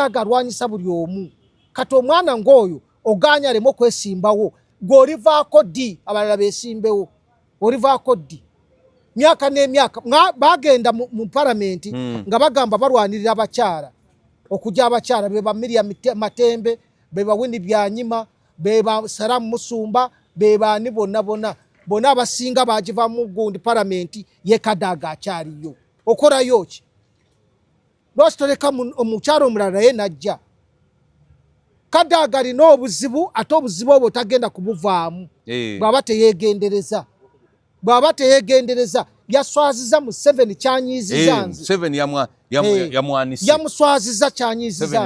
agalwanyisa buli omu kati omwana ng'oyo oganya aleme okwesimbawo gw'olivaako ddi abalala beesimbewo olivaako ddi myaka n'emyaka bagenda mu palamenti nga bagamba balwanirira abakyala okujja abakyala be ba Miriam Matembe be ba Winnie Byanyima be ba Salamu Musumba be baani bonna abasinga bagiva mu gundi palamenti ye Kadaga akyaliyo okorayo ki lwaki toleka omukyalo omulala ye najja Kadaga alina obuzibu ate obuzibu obwo tagenda kubuvaamu bw'aba teyeegendereza yaswaziza Museveni kyanyiiziza nze yamuswaziza kyanyiiziza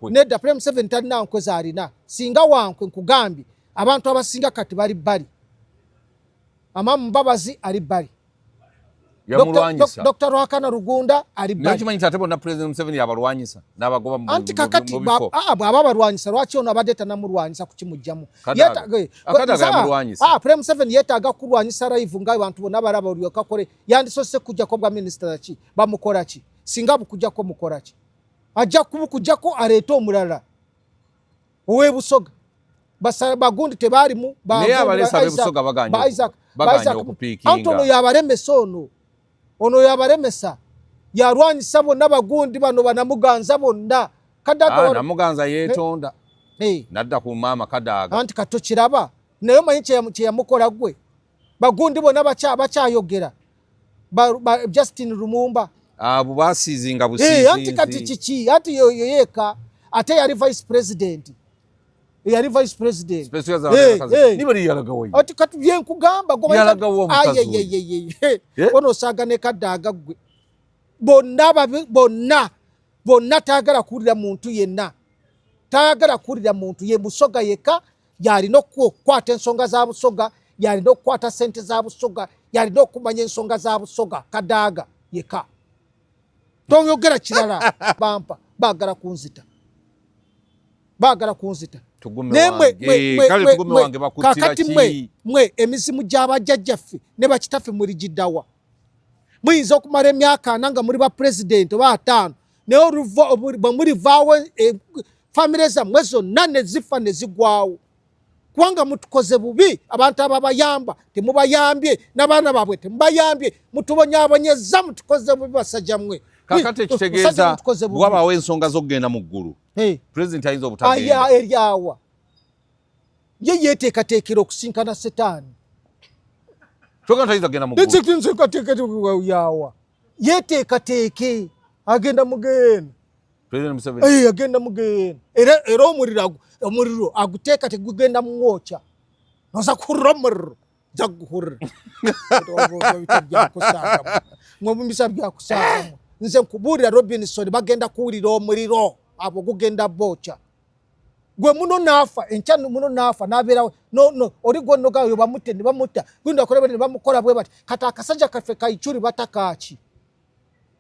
nedda President Museveni talina nkwe z'alina singa wankwe nkugambye abantu abasinga kati bali bbali Amamu Mbabazi ali bbali Dr. Rwakana Rugunda ali bbali nakimanyi ate bonna President Museveni yabalwanyisa n'abagoba mu anti kakati bw'aba balwanyisa lwaki ono abadde tanamulwanyisa kukimugjamu President Museveni yeetaaga kulwanyisa live ng'abantu bonna balaba olyoka kole yandisose kujjako bwa minisita ki bamukola ki singa bukujjako mukola ki ajja kubukujjako aleete omulala ow'ebusoga bagundi tebaalimu naye abalesa ab'ebusoga baganya okupiikinga ono yabalemesa ono yabalemesa yalwanyisa bonna bagundi bano banamuganza bonna Kadaga namuganza yeetonda nadda ku maama Kadaga anti kato kiraba naye omanyi kyeyamukola gwe bagundi bonna bakyayogera Justin Lumumba abo basiizinga busiizi anti kati kiki ati yoyeka ate yali vice president yali vice president nibali yalagawo ati kati byenkugamba yalagawo ono saaga ne Kadaga gwe bonna taagala kuwulira muntu yenna taagala kuwulira muntu ye Busoga yeka yalina okukwata ensonga za Busoga yalina okukwata sente za Busoga yalina okumanya ensonga za Busoga Kadaga yeka toyogera kirala bampa baagala kunzita kakati mwe emizimu gy'abajjajjaffe ne bakitaffe muri giddawa muyinza okumala emyaka 4 nga muri ba president oba 5 naye bwe mulivaawo famire zammwe zonna ne zifa ne zigwawo kubanga mutukoze bubi abantu ababayamba temubayambye n'abaana baabwe temubayambye mutubonyaabonyeza mutukoze bubi basajja mmwe kakati ekitegeeza bwabaawo ensonga z'okugenda mu ggulu president ayinza obutagenda eryawa ye yeteekateekera okusinkana setaani yawa yeteekateeke agenda mugenda agenda mugenda era omuliro aguteeka tegugenda muwokya noza kurra omuliro jaguhurra mwebumisa byakusaagamu nze nkubuulira Robinson bagenda kuwulira omuliro abo gugenda bwokya gwe muno naafa enkya muno naafa nabeerawo oli gwonogayo bamute ne bamutta gundi akolebwa ne bamukola bwe bati kati akasajja kaffe Kayichuli batakaaki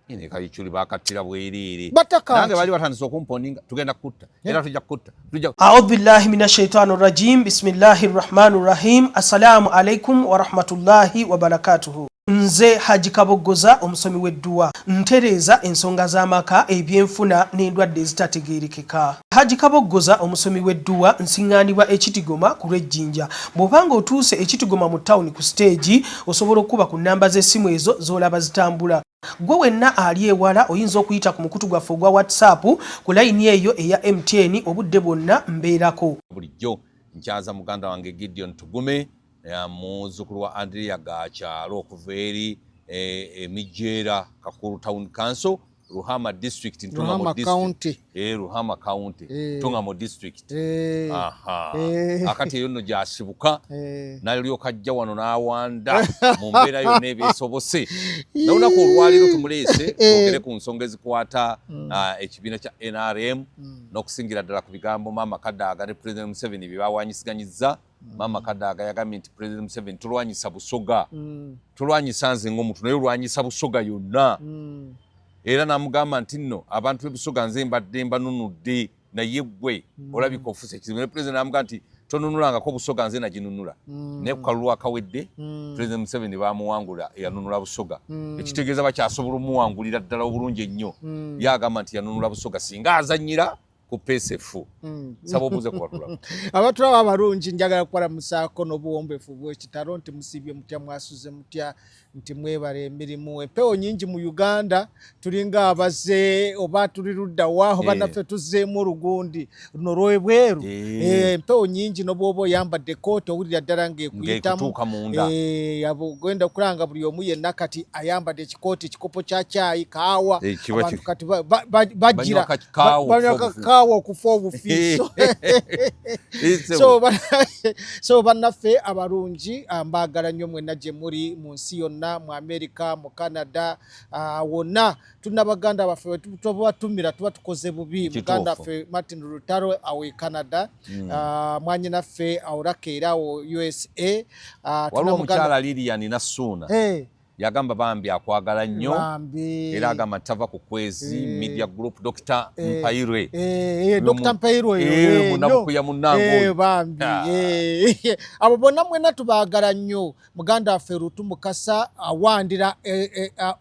ine Kayichuli bakattira bwerere batakaaki nange bali batandise okumponinga tugenda kutta era tujja kutta a'udhu billahi minash shaitani rajim bismillahir rahmanir rahim assalamu alaikum wa rahmatullahi wa barakatuhu. Nze Haji Kaboggoza omusomi w'edduwa ntereeza ensonga z'amaka ebyenfuna n'endwadde ezitategeerekeka. Haji Kaboggoza omusomi w'edduwa nsiŋŋaanibwa Ekitigoma ku Lwejjinja. Bw'obanga otuuse Ekitigoma mu ttawuni ku siteegi osobola okuba ku nnamba z'essimu ezo z'olaba zitambula. Gwe wenna ali ewala oyinza okuyita ku mukutu gwaffe ogwa WhatsApp ku layini eyo eya MTN obudde bwonna mbeerako. Bulijjo nkyaza muganda wange Gideon Tugume muzzukulu wa Andrea Gakyalo okuva eri Mijeera Kakulu Town Council Ruhama District Ntungamo District Ruhama County Ntungamo District akati eyo nno gyasibuka n'alyoka ajja wano n'awanda mu mbeera yonna ebeesobose n'olunaku olwaliro tumuleese twogere ku nsonga ezikwata ekibiina kya NRM n'okusingira ddala ku bigambo Maama Kadaga ne President Museveni bye bawanyisiganyizza. Maama Kadaga yagambye nti President Museveni tulwanyisa Busoga tulwanyisa nze ng'omuntu naye olwanyisa Busoga yonna era namugamba nti nno abantu b'Ebusoga nze mbadde mbanunudde naye ggwe olabika ofuse ekizibu ne President namugamba nti tonunulangako busoga nze naginunula naye ku kalulu akawedde President Museveni bamuwangula yanunula busoga ekitegeeza bakyasobola omuwangulira ddala obulungi ennyo yagamba nti yanunula busoga singa azannyira ku PSF saba obuze kubatula abatulaba abalungi njagala kukulamusaako n'obuwombeefu bw'ekitalo nti musibye mutya mwasuze mutya nti mwebale emirimu empewo nyingi mu Uganda tulinga abaze oba tuli ludda wa oba naffe tuzzeemu olugundi luno lwebweru empewo nyingi n'obwoba oyambadde ekooti owulira ddala ng'ekuyitamu gwenda okulanga buli omu yenna kati ayambadde ekikooti ekikopo kya caayi kaawa abantu kati bajjira kaawa okufa obufiiso so bannaffe abalungi mbaagala nnyo mwenna gye muri mu nsi yonna mu America mu Canada wonna tulina baganda baffe tubatumira tuba tukoze bubi muganda ffe Martin Lutaro awe Canada mwanyinaffe awolake era awo USA waliwo omukyala Lilian Nasuna yagamba bambi akwagala nnyo era agamba tava ku Kwezi Media Group Dr. Mpairwe Dr. Mpairwe munabukuya munango bambi abo bonna mwena tubaagala nnyo muganda waffe Rutu Mukasa awandira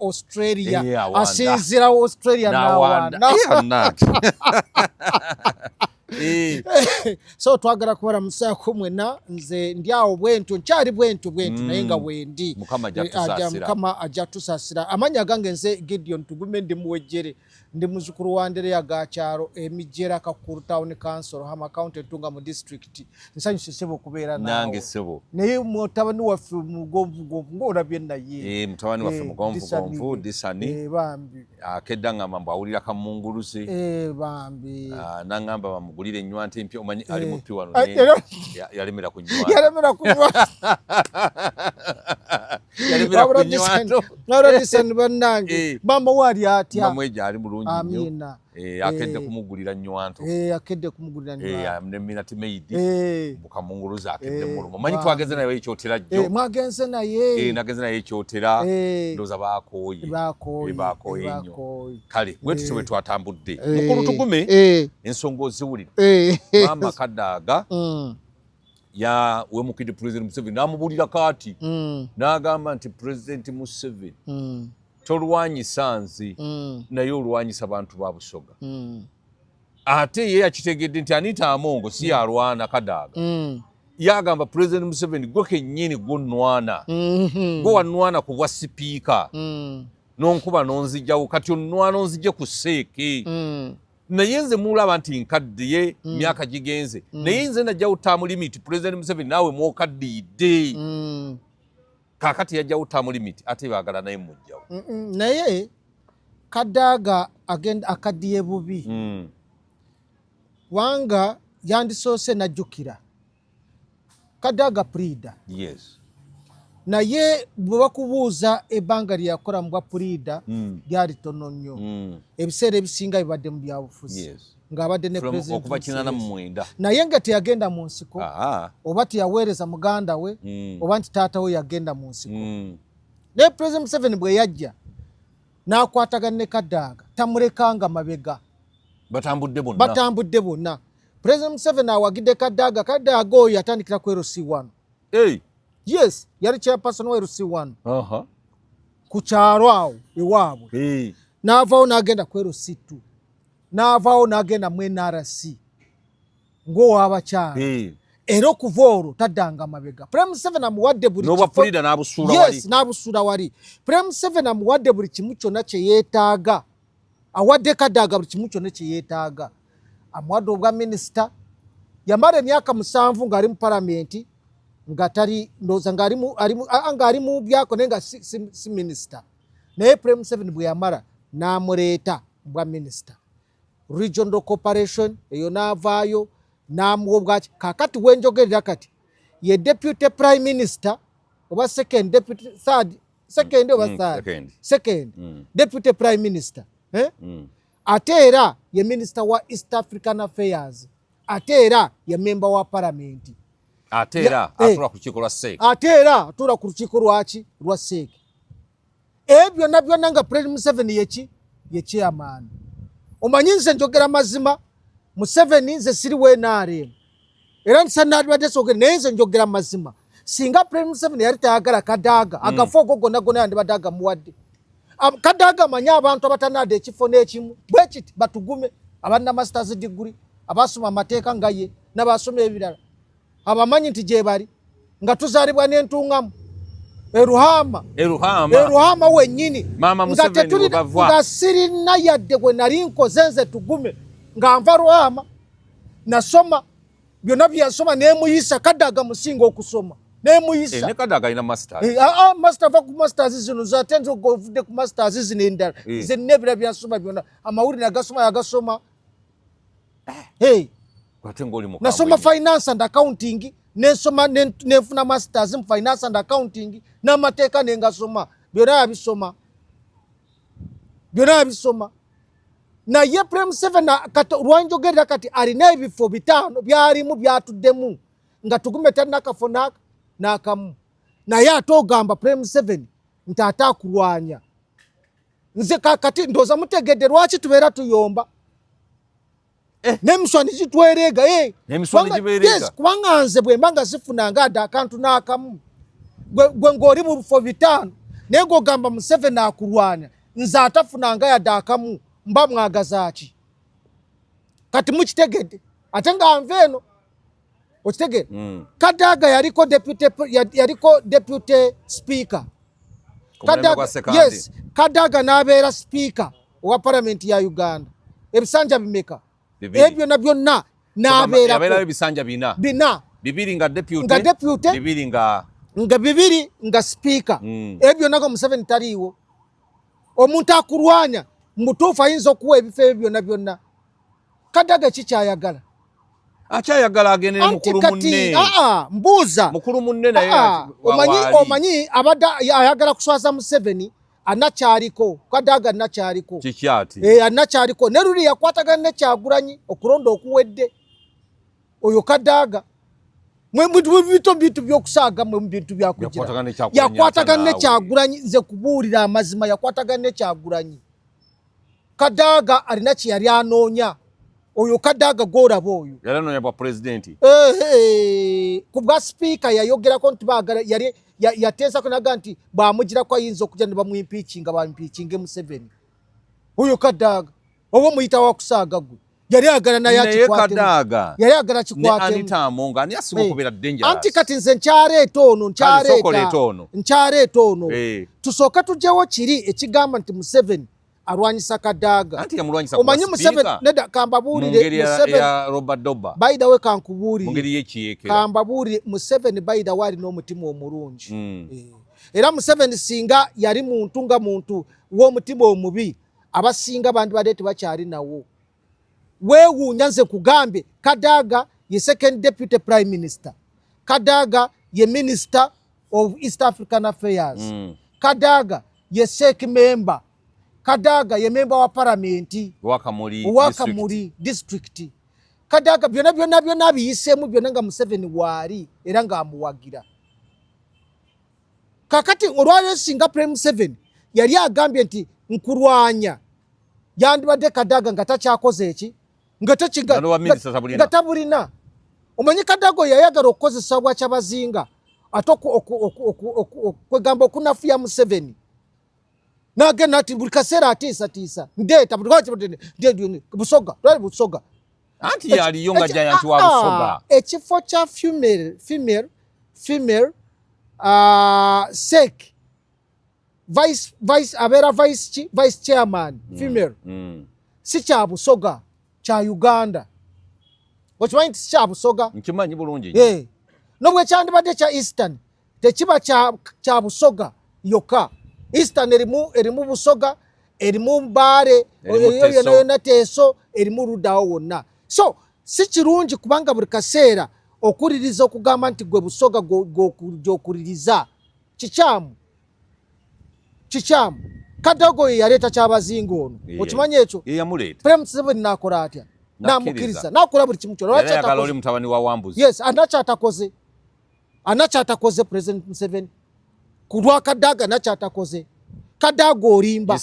Australia asinzira Australia n'awanda so twagala kubara musaako mwena nze ndi awo bwentu nkyali bwentu naye nga wendi mukama ajja tusasira amanya gange nze Gideon Tugume ndi muwejjere ndi muzukuru wa Andereya Gakyalo emijjera Kakuru Town Council Hama County Tunga mu district nsanyuse sebo kubeera nange sebo naye mutabani waffe mugomvu ng'olabye naye mutabani waffe mugomvu disani bambi akedda ngamba mbu awulira kamunguluze bambi nangamba bamugulire ennywanto empya omanyi ali mupi wano yalemera kunywa disani bannange mama wali atya mamweja ali bulungi nnyo akedde kumugulira nnywanto nemina timeidi bukamunguluze akedde mulumo manyi twageze naye ekyotera jjo mwagenze naye nagenze naye ekyotera ndoza bakooye nnyo kale bwetuso bwe twatambudde mukulu Tugume ensonga oziwulire Mama Kadaga wemukidde President Museveni n'amubulira kaati n'agamba nti President Museveni tolwanyisa nze naye olwanyisa bantu ba Busoga ate ye yakitegedde nti Anita Amongo si yalwana Kadaga yagamba President Museveni gwe kennyini gwonnwana gwe wannwana ku bwa sipiika n'onkuba n'onzijjawo kati onnwana onzijje ku seeke naye nze mulaba nti nkaddiye myaka gigenze naye nze najjawo term limit President Museveni naawe mwokaddiyidde kakati yajjawo term limit ate baagala naye mujjawo naye Kadaga agenda akaddiye bubi wanga yandisoose najjukira Kadaga Prida naye bwe bakubuuza ebbanga lye yakola mu bwa Prida lyali ttono nnyo ebiseera ebisinga bibadde mu byabufuzi ng'abadde ne President naye nga teyagenda mu nsiko oba teyaweereza muganda we oba nti taata we yagenda mu nsiko naye President Museveni bwe yajja n'akwatagana ne Kadaga tamulekanga mabega batambudde bonna President Museveni awagidde Kadaga oyo yatandikira ku LC1 yes yali chairperson wa LC1 ku kyalo awo ewaabwe n'avaawo n'agenda ku LC2 n'avaawo n'agenda mu NRC ng'owaabakyala era okuva olwo taddanga mabega President Museveni amuwadde buli n'abusuula wali President Museveni amuwadde buli kimu kyonna kye yeetaaga awadde Kadaga buli kimu kyonna kye yeetaaga amuwadde obwa minisita yamala emyaka 7 ng'ali mu palamenti nga tali ndoza ng'ali mu byako naye nga si minisita naye President Museveni bwe yamala n'amuleeta bwa minisita regional corporation eyo n'avaayo n'amuwa obwaki kakati wenjogerera kati ye deputy prime minister oba second deputy prime minister ate era ye minister wa East African Affairs ate era ye member wa parliament ate era atula ku lukiiko lwa seeke atula ku lukiiko lwaki lwa seeke ebyo byonna nga President Museveni ye chairman omanyi nze njogera mazima Museveni nze siri we NRM era nsanadibadde soogera naye nze njogera mazima singa Prime Museveni yali tayagala Kadaga agafa ogwo gonna yandibadde agamuwadde. Kadaga amanyi abantu abatanadde ekifo n'ekimu bwe kiti batugume abanna masters degree abasoma amateeka nga ye n'abasoma ebirala abamanyi nti gye bali nga tuzaalibwa n'entungamu eruhama wennyini nga tetuli nga sirina yadde gwe nali nkoze nze Tugume nga nva Ruhama nasoma byonna byasoma neemuyisa Kadaga musinga okusoma neemuyisa ne Kadaga alina masters master va ku masters zino zatenze ovudde ku masters zino endala ze nebira byasoma byonna amawulire yagasoma nasoma finance and accounting nensoma nenfuna masters mu finance and accounting n'amateeka nengasoma byonna yabisoma naye Prime Museveni lwanjogerera kati alina ebifo 5 byalimu byatuddemu nga Tugume talina akafo n'akamu naye ate ogamba Prime Museveni nti ataakulwanya. Nze kakati ndooza mutegedde lwaki tubeera tuyomba n'emiswani gitwereega kubanga nze bwe mba nga sifunanga adde akantu n'akamu gwe ng'oli mu bifo 5 naye ng'ogamba Museveni akulwanya nze atafunanga yadde akamu mba mwagaza ki kati mukitegedde ate nga nva eno okitegedde Kadaga yaliko deputy speaker Kadaga n'abeera speaker owa parliament ya Uganda ebisanja bimeka ebyo na byonna n'abeerako ebisanja bina bibiri nga deputy bibiri nga speaker ebyo nago Museveni taliiwo omuntu akulwanya mutuufu ayinza okuwa ebifo ebyo byonna Kadaga kikyayagala akyayagala agende mukulu munne mbuuza mukulu munne naye omanyi abadde ayagala kuswaza Museveni anakyaliko Kadaga anakyaliko kikyati anakyaliko ne luli yakwatagana ne Kyagulanyi okulonda okuwedde oyo Kadaga mwe bintu byokusaaga mwe bintu byakugira yakwatagana ne Kyagulanyi nze kubuulira amazima yakwatagana ne Kyagulanyi Kadaga alina kye yali anoonya oyo Kadaga gw'olaba oyo yali anoonya bwa president ku bwa speaker yayogerako nti baagala yali yateesako naga nti bw'amugirako ayinza okujja ne bamwimpiikinga bampiikinge Museveni oyo Kadaga oba omuyita wa kusaaga gwe yali ayagala naye akikwatemu yali ayagala kikwatemu anti kati nze nkyareeta ono tusooke tugyewo kiri ekigamba nti Museveni alwanyisa Kadaga omanyi Museveni nedda kambabuulire by the way kankubuulire kambabuulire Museveni by the way alina omutima omulungi era Museveni singa yali muntu nga muntu w'omutima omubi abasinga bandibadde tebakyali nawo weewuunya nze kugambe Kadaga ye second deputy prime minister Kadaga ye minister of East African Affairs Kadaga ye SEC member Kadaga ye member wa parliament Wakamuli district Kadaga byonna biyiseemu byonna nga Museveni waali era nga amuwagira kakati olwaleero singa Prime Museveni yali agambye nti nkulwanya yandibadde Kadaga nga takyakoze eki nga tabulina omanyi Kadaga yayagala okukozesa bwakyabazinga ate kwegamba okunafuya Museveni nagenda ati buli kaseera atiisatiisa ndeeta busoga anti yaliyo nga giant wa busoga ekifo kya female sec vice abeera vice chairman female si kya busoga kya Uganda okimanyi nti si kya busoga nkimanyi bulungi nobwe kyandibadde kya Eastern tekiba kya busoga yokka Eastern erimu busoga erimu Mbale yona Teso erimu Ludawo wonna so si kirungi kubanga buli kaseera okuliriza okugamba nti gwe busoga gyokuliriza kikyamu Kadaga ye yaleeta kyabazinga ono okimanyi ekyo Prime Museveni nakola atya namukiriza nakola buli kimu kyona yes anakyatakoze President Museveni kulwa Kadaga nakyatakoze Kadaga olimba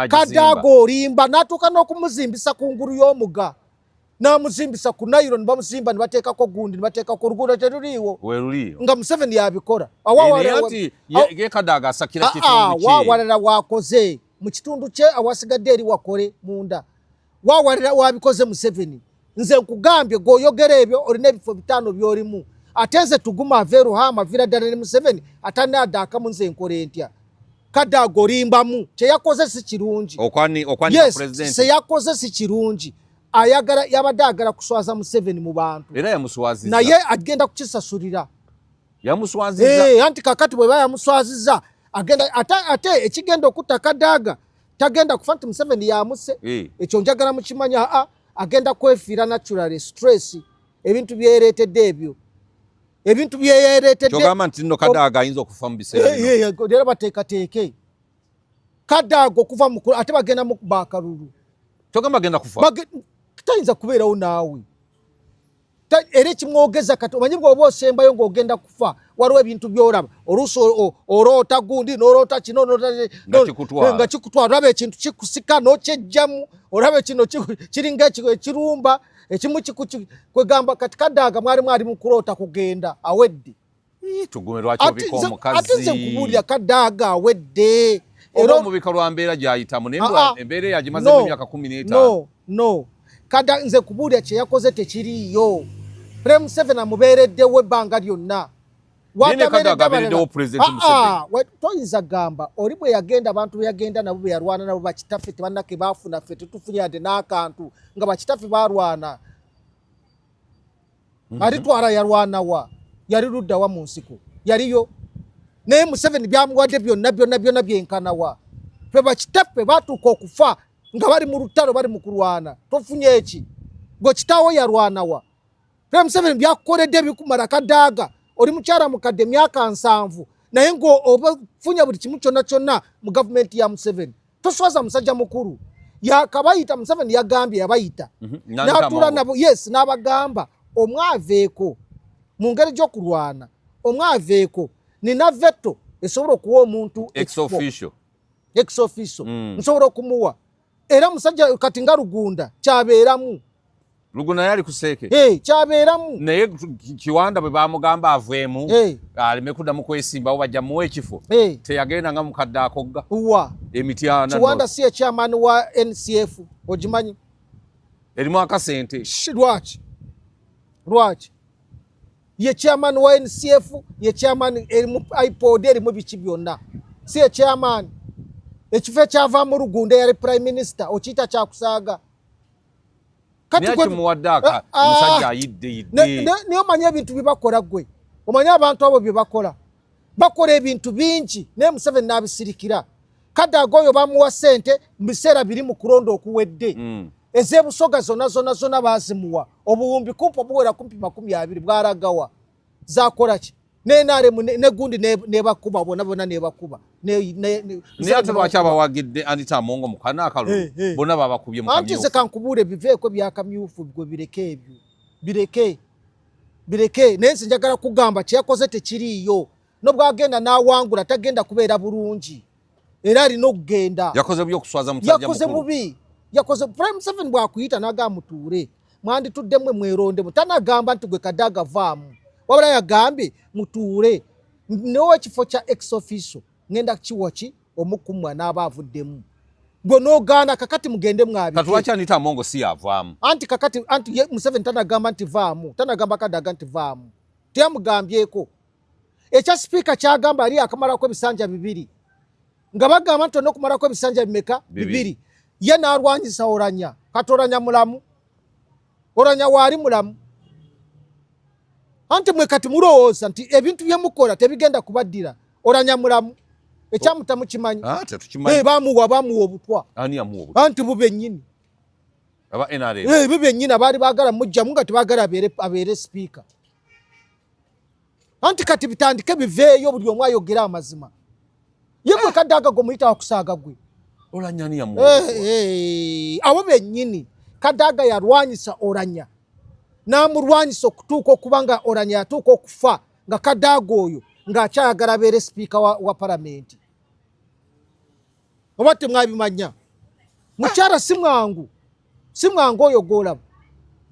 Kadaga olimba natuuka n'okumuzimbisa ku ngulu y'omuga namuzimbisa ku nylon bamuzimba nibateekako gundi nibateekako oluguudo teruliiwo nga Museveni yabikola wawalala wakoze mu kitundu kye awasigadde eri wakole munda wawalala wabikoze Museveni nze nkugambye gwoyogera ebyo olina ebifo 5 byolimu ate nze Tugume aveeruhama vira ddala ne Museveni atanaadaakamu nze nkole ntya Kadaga olimbamu kyeyakoze si kirungi seyakoze si kirungi yabadde agala kuswaza Museveni mu bantu era yamuswaziza naye agenda kukisasulira yamuswaziza anti kakati bwe bayamuswaziza agenda ate ekigenda okutta Kadaga tagenda kufa nti Museveni yamuse ekyo njagala mukimanya agenda kwefiira natural stress ebintu byereetedde ebyo ebintu byeyereetedde kyogamba nti nno Kadaga ayinza okufa mu biseera era bateekateeke Kadaga okuva mukulu ate bagenda mu bakalulu kyogamba agenda kufa tayinza kubeerawo naawe era ekimwogeza kati omanyi bw'oba osembayo ng'ogenda kufa waliwo ebintu by'olaba oluusi oloota gundi n'oloota kino nga kikutwala olaba ekintu kikusika n'okyejjamu olaba kino kiringa ekirumba ekimu kwegamba kati Kadaga mwali mu kuloota kugenda awedde Tugume lwaki obika omukazi ate nze nkubuulira Kadaga awedde era omubika lwa mbeera gy'ayitamu embeera yagimaze emyaka 15 no Kadaga nze kubuulira kye yakoze tekiriiyo Prime Museveni amubeereddewo ebbanga lyonna toyinza gamba oli bwe yagenda abantu bwe yagenda nabo bwe yalwana nabo bakitaffe tebannake baafuna ffe tetufunye ade n'akantu nga bakitaffe baalwana alitwala yalwanawa yali luddawa mu nsiko yaliyo naye Museveni byamuwadde byonna byenkanawa ffe bakitaffe baatuuka okufa nga bali mu lutalo bali mu kulwana tofunye eki gwe kitaawo yalwanawa Prime Museveni byakukoledde ebikumala Kadaga oli mukyala mukadde myaka 7 naye ng'ofunye buli kimu kyonna mu gavumenti ya Museveni toswaza musajja mukulu yakabayita Museveni yagambye yabayita n'atuula nabo n'abagamba omwaveeko mu ngeri gy'okulwana omwaveeko nina veto esobola okuwa omuntu ex officio nsobola okumuwa era musajja kati nga Lugunda kyabeeramu Lugunda yali kuseeke kyabeeramu naye Kiwanda bwe bamugamba aveemu aleme kuddamu kwesimbawo bajja muwa ekifo teyagenda nga mukadde akogga emityana Kiwanda si ekyamaani wa NCF ogimanyi erimu akasente lwaki ye chairman wa NCF ye chairman erimu iPod erimu biki byonna si ye chairman ekifo kyava mu Lugunda yali prime minister okiyita kyakusaaga kati gwe muwaddaka omusajja ayidde niyo manya ebintu bibakola gwe omanya abantu abo byebakola bakola ebintu bingi naye Museveni n'abisirikira Kadaga oyo bamuwa ssente mu biseera biri mu kulonda okuwedde ez'ebusoga zonna bazimuwa obuwumbi kumpi obuwera kumpi 20 bwaragawa zakola ki nenaremu negundi nebakuba bonna nebakuba naye ate lwaki abawagidde Anita Amongo mukana akalulu bonna babakubye mu kamyufu anti ze kankubuule biveeko byakamyufu gwe bireke ebyo bireke naye nze njagala kugamba kyeyakoze tekiriiyo nobwagenda n'awangula tagenda kubeera bulungi era alina okugenda yakoze byokuswaza musajja mukulu yakoze bubi yakoze Prime Museveni bwakuyita n'agamba mutuule mwandituddemu mwerondemu tanagamba nti gwe Kadaga vaamu wabula yagambye mutuule newe ekifo kya ex officio ngenda kiwa ki omukumwa n'aba avuddemu gwe n'ogaana kakati mugende mwabike kati lwaki Anita Amongo si yavaamu anti Museveni tanagamba nti vaamu tanagamba Kadaga nti vaamu teyamugambyeko ekya sipiika kyagamba ali akamalako ebisanja 2 nga bagamba nti n'okumalako ebisanja bimeka 2 ye n'alwanyisa Oranya kati Oranya mulamu Oranya waali mulamu anti mwe kati mulowooza nti ebintu byemukola tebigenda kubaddira Oranya mulamu ekyamutamu kimanyi bamuwa obutwa anti bube nnyini bube nnyini abaali baagala mujjamu nga tebaagala abeere sipiika anti kati bitandike biveeyo buli omu ayogera amazima ye gwe Kadaga gwe muyita wakusaaga gwe abo bennyini Kadaga yalwanyisa Oranya n'amulwanyisa okutuuka okuba nga Oranya yatuuka okufa nga Kadaga oyo ng'akyayagala abeere sipiika wa palamenti oba temwabimanya mukyala si mwangu oyo gw'olaba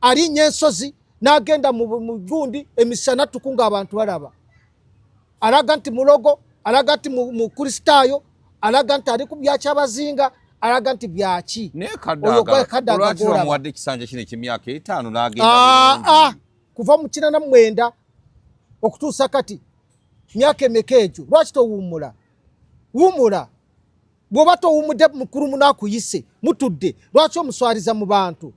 ali nyensozi n'agenda mu gundi emisana tukunga abantu balaba alaga nti mulogo alaga nti mu kristaayo alaga nti ali ku byakyabazinga alaga nti byaki ne Kadaga lwaki bamuwadde ekisanja kino eky'emyaka 5 n'agenda kuva mu 89 okutuusa kati myaka emeka egyo lwaki towummula wumula bw'oba towummudde mukulu munakuyise mutudde lwaki omuswaliza mu bantu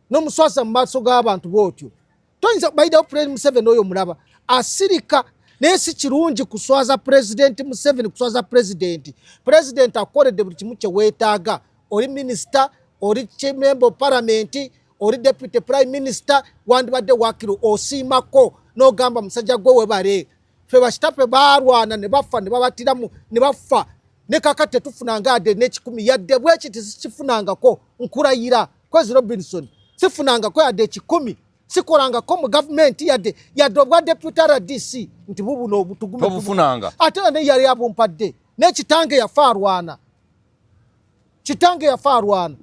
n'omuswaza mu maaso g'abantu bw'otyo toyinza bayidawo President Museveni oyo mulaba asirika naye si kirungi kuswaza President Museveni kuswaza President akoledde buli kimu kye weetaaga oli minisita oli member of parliament oli deputy prime minister wandibadde wakiro osiimako n'ogamba musajja gwe webale fe bakitape baalwana ne bafa ne babatiramu ne bafa ne kakati tetufunanga ade n'ekikumi yadde bwekiti sikifunangako nkulayira Kwezi Robinson sifunangako yadde ekikumi sikolangako mu government yadde obwa deputy RDC nti bubuno obutugume obufunanga ate ne yali abumpadde n'ekitange yafaarwana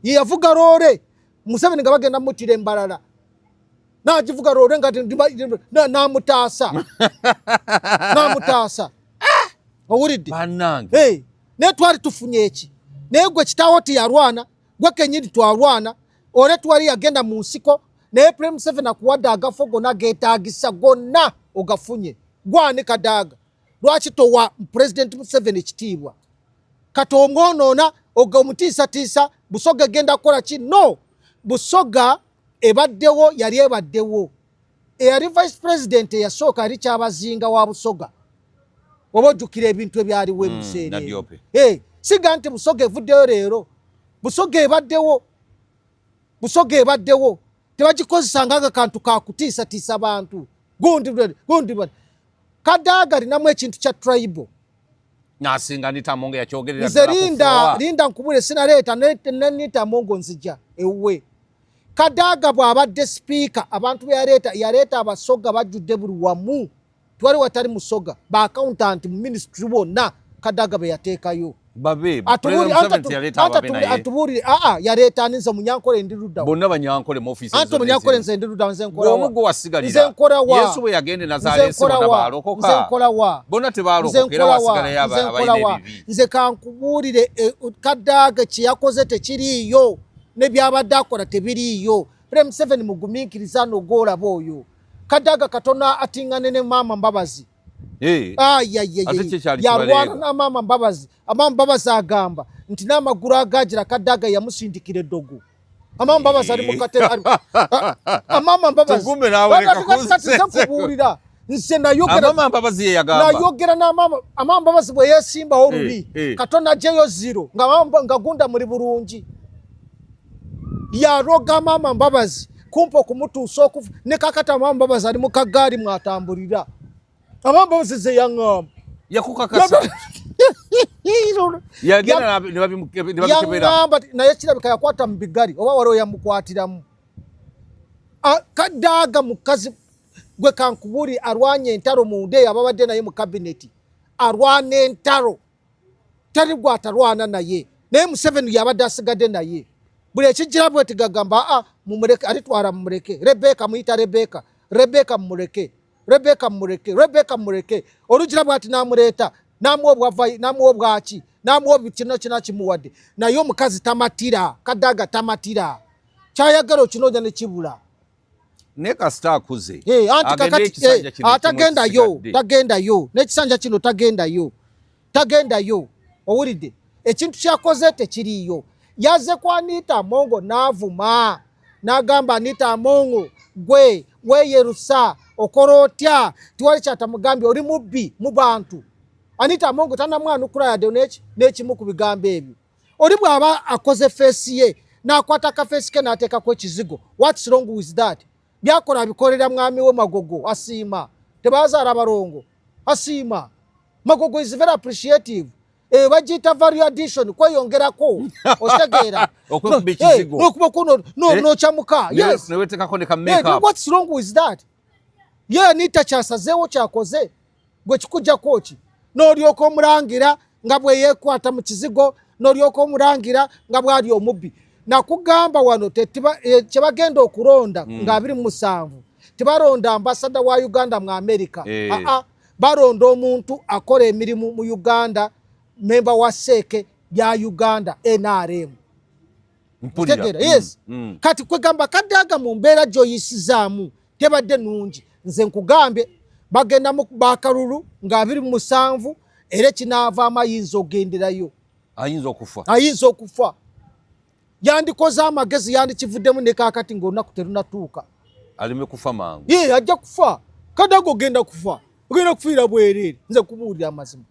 ye yavuga roore Museveni nga bagenda mutira embalala n'agivuga roore nga n'amutaasa owulidde bannange naye twali tufunye eki naye gwe kitaawo tiyalwana gwe kenyini twalwana ole twali yagenda mu nsiko naye Prime Museveni akuwadde agafo gonna geetaagisa gonna ogafunye gwani Kadaga lwaki towa President Museveni ekitiibwa kati omwonoona ogomutiisatiisa Busoga egenda kukola ki no Busoga ebaddewo yali ebaddewo eyali vice president eyasooka yali kyabazinga wa Busoga oba ojjukira ebintu ebyaliwo emuseera siga nti Busoga evuddeyo leero Busoga ebaddewo tebagikozesanga akantu kakutiisatiisa bantu gundi Kadaga alinamu ekintu kya tribal nasinga Nitamongo yakyogerera nze linda nkubule sinaleeta Nitamongo nzija ewuwe Kadaga bw'abadde speaker abantu yaleeta abasoga bajjudde buli wamu twali watali musoga ba accountant mu ministry bonna Kadaga be yateekayo babe atubulire yaleeta aninza munyankole ndiruda bonna banyankole mu office anto munyankole nze ndiruda nze nkola omugo wasigalira Yesu bwe yagende Nazareti bonna baalokoka nze nkola wa bonna tebaalokoka era wasigala yaba abayine bibi nze kankubuulire Kadaga kye yakoze tekiriiyo ne byabadde akola tebiriiyo Prime Museveni mugumiikiriza n'ogolaba oyo Kadaga katona atingane ne Maama Mbabazi yalwana na Maama Mbabazi Maama Mbabazi agamba nti n'amagulu agagira Kadaga yamusindikira eddogo Maama Mbabazi ali mu katebe Maama Mbabazi Tugume nawoleka kubuulira nse Maama Mbabazi ye yagamba nayogera na Maama Mbabazi bwe yeesimbawo olubi katona aggyeyo zero nga gunda muri bulungi yaroga Maama Mbabazi kumpa okumutuusa okufa ne kakata Maama Mbabazi ali mu kagaali mwatambulira Maama Mbabazi ze yaŋŋamba yakukakasa yagenda ne babikebera yaŋŋamba naye kirabika yakwata mu bigali oba waliwo yamukwatiramu Kadaga mukazi gwe kankubuli arwanye entalo mu ndeeyo ababadde naye mu kabineti arwana entalo tali gwatalwana naye Museveni yabadde asigadde naye buli ekijjira bwe tigagamba mumuleke alitwala mumuleke Rebeka muyita Rebeka mumuleke olugira bwati namuleeta namuwa obwaki namuwa kino kimuwadde naye omukazi tamatira Kadaga tamatira kyayagala okinonya ne kibula ne kasita akuze tagendayo n'ekisanja kino tagendayo owulidde ekintu kyakoze tekiriiyo yaze kwa Nitamongo n'avuma n'agamba Nitamongo gwe weyerusa okola otya tiwali kyatamugambye oli mubbi mu bantu Nitamongo tanamwanukula yadde n'ekimu ku bigambo ebyo oli bw'aba akoze feesi ye n'akwata akafeesi ke n'ateekako ekizigo what's wrong with that byakola abikolera mwami we Magogo asiima tebazaala balongo asiima Magogo is very appreciative bajita value addition kweyongerako otegeera okuba ekizigo okuba kuno n'okyamuka yes newetekako ne ka makeup what's wrong with that ye Anita kyasazeewo kyakoze gwe kikujjako ki n'olyoka omulangira nga bwe yeekwata mu kizigo n'olyoka omulangira nga bwali omubbi nakugamba wano kyebagenda okuronda nga 27 tebaronda ambasada wa Uganda mu America baronda omuntu akola emirimu mu Uganda member wa seke ya Uganda NRM mpulira yes kati kwegamba Kadaga mu mbeera joyisizaamu tebadde nungi nze nkugambe bagenda mu bakalulu nga 27 era kinava amayinza ogenderayo ayinza okufa yandikoze amagezi yandikivuddemu ne kakati ng'olunaku terunatuuka alime kufa mangu ajja kufa Kadaga ogenda kufa ogenda kufiira bwereere nze kubuulira amazima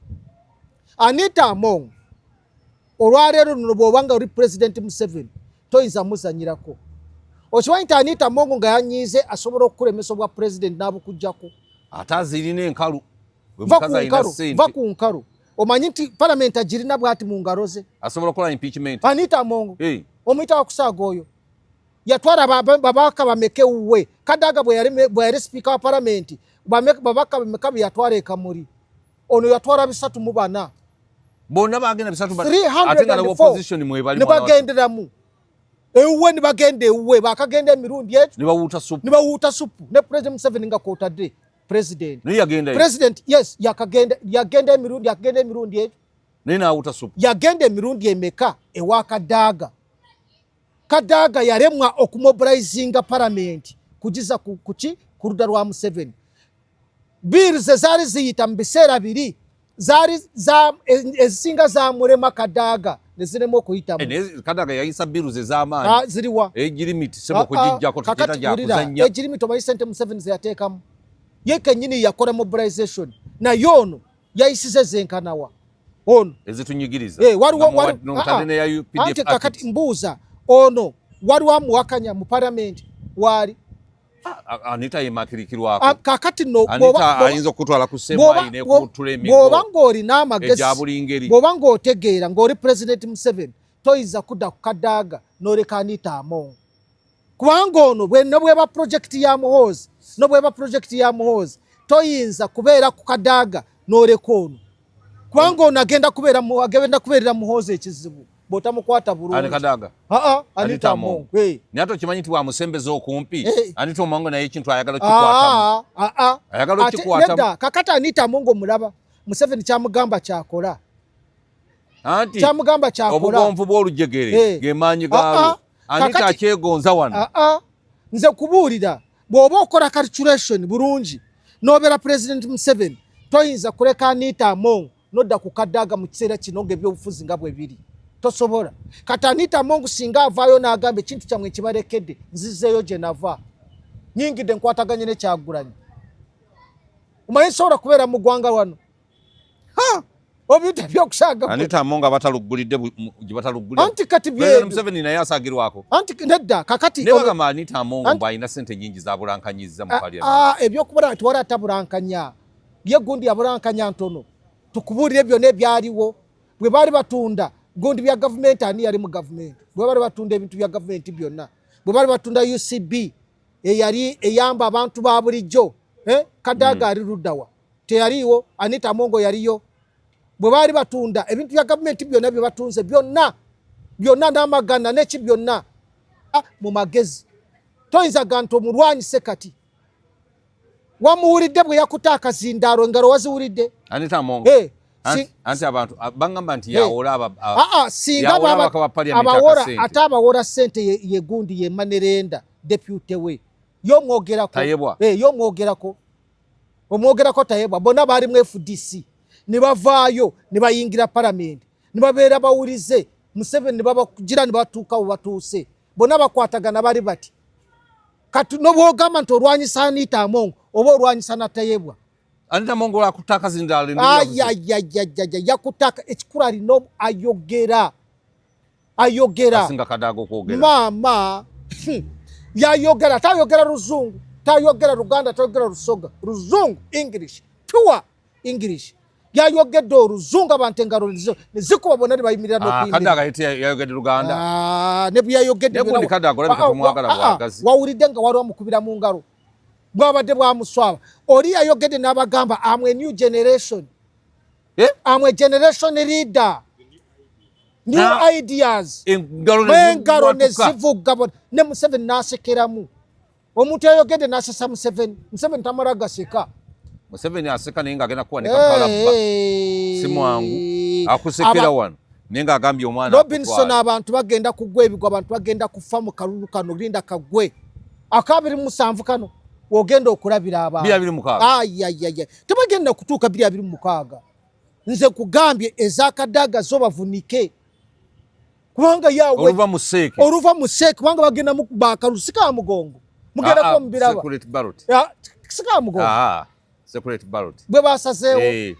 Anita Among olwaleero luno bw'obanga oli President Museveni toyinza muzanyirako okimanyi nti Anita Among nga yanyiize asobola okukulemesa obwa president n'abukujjako ate azirina enkalu va ku nkalu omanyi nti palamenti agirina bw'ati mu ngalo ze asobola okukola impeachment Anita Among omuyita wakusaaga oyo yatwala babaka bameke uwe Kadaga bwe yali speaker wa palamenti babaka bameka bye yatwala ekamuli ono yatwala 304 bonna bagenda 300 ate nga opposition mwebali ne bagenderamu ewe ne bagende ewe bakagenda emirundi echo ne bawuuta supu ne president Museveni nga kwotadde president ne yagenda president yes yagenda emirundi echo ne naawuuta supu yagenda emirundi emeka ewa Kadaga yalemwa okumobilizinga parliament kujiza kuki kuruda rwa Museveni bills ezali ziyita mu biseera biri zali ezisinga za mulema Kadaga neziremo okuyitamu Kadaga yayisa bills ez'amaanyi ziriwa egirimiti sebo kujijjako tukita gya kuzannya egirimiti omanyi sente Museveni zeyateekamu ye kennyini yakola mobilization naye ono yayisize zenkanawa ono ezitunyigiriza anti kakati mbuuza ono waliwo amuwakanya mu parliament wali Anita yemakirikirwako kakati no Anita ayinza okutwala ku semayi ne kutula emigo bw'oba ng'olina amagezi bw'oba ng'otegeera ng'oli president Museveni toyinza kudda ku Kadaga n'oleka Anita Among kubanga ono bweba projekiti ya Muhoozi toyinza kubeera ku Kadaga n'oleka ono kubanga ono agenda kubeerera Muhoozi ekizibu botamukwata bulungi Kadaga Anita Among nato kimanyi nti wamusembeza okumpi Anita Among naye ekintu ayagala kikwatamu ayagala kikwatamu kakati Anita Among omulaba Museveni kyamugamba kyakola anti obugonvu bw'olujegere gemaanyi gaalo Anita akyegonza wano nze kubuulira bw'oba okola calculation bulungi n'obeera president Museveni toyinza kuleka Anita Among nodda ku Kadaga mu kiseera kino ng'ebyobufuzi nga bwe biri tosobola kati Anita Among singa avaayo n'agamba ekintu kyamwe kibalekedde nzizeeyo gye nava nyingidde nkwataganye ne Kyagulanyi omanyi sobola kubeera mu ggwanga wano obiyita byokusaaga Anita Among abatalugulidde anti kati bye Museveni naye asagirwako anti nedda kakati ne bagamba Anita Among bw'alina ssente nyingi zabulankanyizza mu parliament ebyokubula nti wali atabulankanya ye gundi yabulankanya ntono tukubuulire byonna ebyaliwo bwe baali batunda gundi bya gavumenti ani yali mu gavumenti bwe baali batunda ebintu bya gavumenti byonna bwe baali batunda UCB eyali eyamba abantu ba bulijjo Kadaga ali luddawa teyaliwo Anita Among yaliyo bwe baali batunda ebintu bya gavumenti byonna bye batunze byonna n'amagana n'eki byonna mu magezi toyinza gantu omulwanyise kati wamuwulidde bwe yakuta akazindaalo engalo waziwulidde Anita Among anti abantu bangamba nti yawola singa abawola ate abawola ssente ye gundi ye Manerenda deputy we yomwogerako omwogerako tayebwa bonna baali mu FDC ne bavaayo ne bayingira palamenti ne babeera bawulize Museveni ne babakugira ne batuuka we batuuse bonna bakwatagana bali bati kati n'obwogamba nti olwanyisa Anita Among oba olwanyisa natayebwa Anita Among akutaka zindalo yakutaka ekikula alina ayogera asinga Kadaga okwogera mama yayogera tayogera Luzungu tayogera Luganda tayogera Lusoga Luzungu English pure English yayogedde Oluzungu abantu engalo nezikuba bonna ne bayimirira n'okuyimira Kadaga yayogedde Luganda ne buyayogedde ne Kadaga olabika tumwagala bwagazi wawulidde nga waliwo amukubira mu ngalo bwabadde bwamuswaba oli yayogedde n'abagamba amwe new generation amwe generation leader new ideas engalo nezivuga ne Museveni nasekeramu omuntu ayogedde nasesa Museveni tamala gaseka Museveni aseka naye ng'agenda kuwanika kalabba si mwangu akusekera wano naye ng'agambye omwana Robinson abantu bagenda kugwa ebigwa abantu bagenda kufa mu kalulu kano linda kagwe akabiri musanvu kano wogenda okulabira abantu 226 tebagenda kutuuka 226 nze kugambye ezakadaga zo bavunike kubanga yawe oruva museke kubanga bagenda mukubaka lusika mugongo mugenda ko mbiraba secret ballot sika mugongo secret ballot bwe basazeewo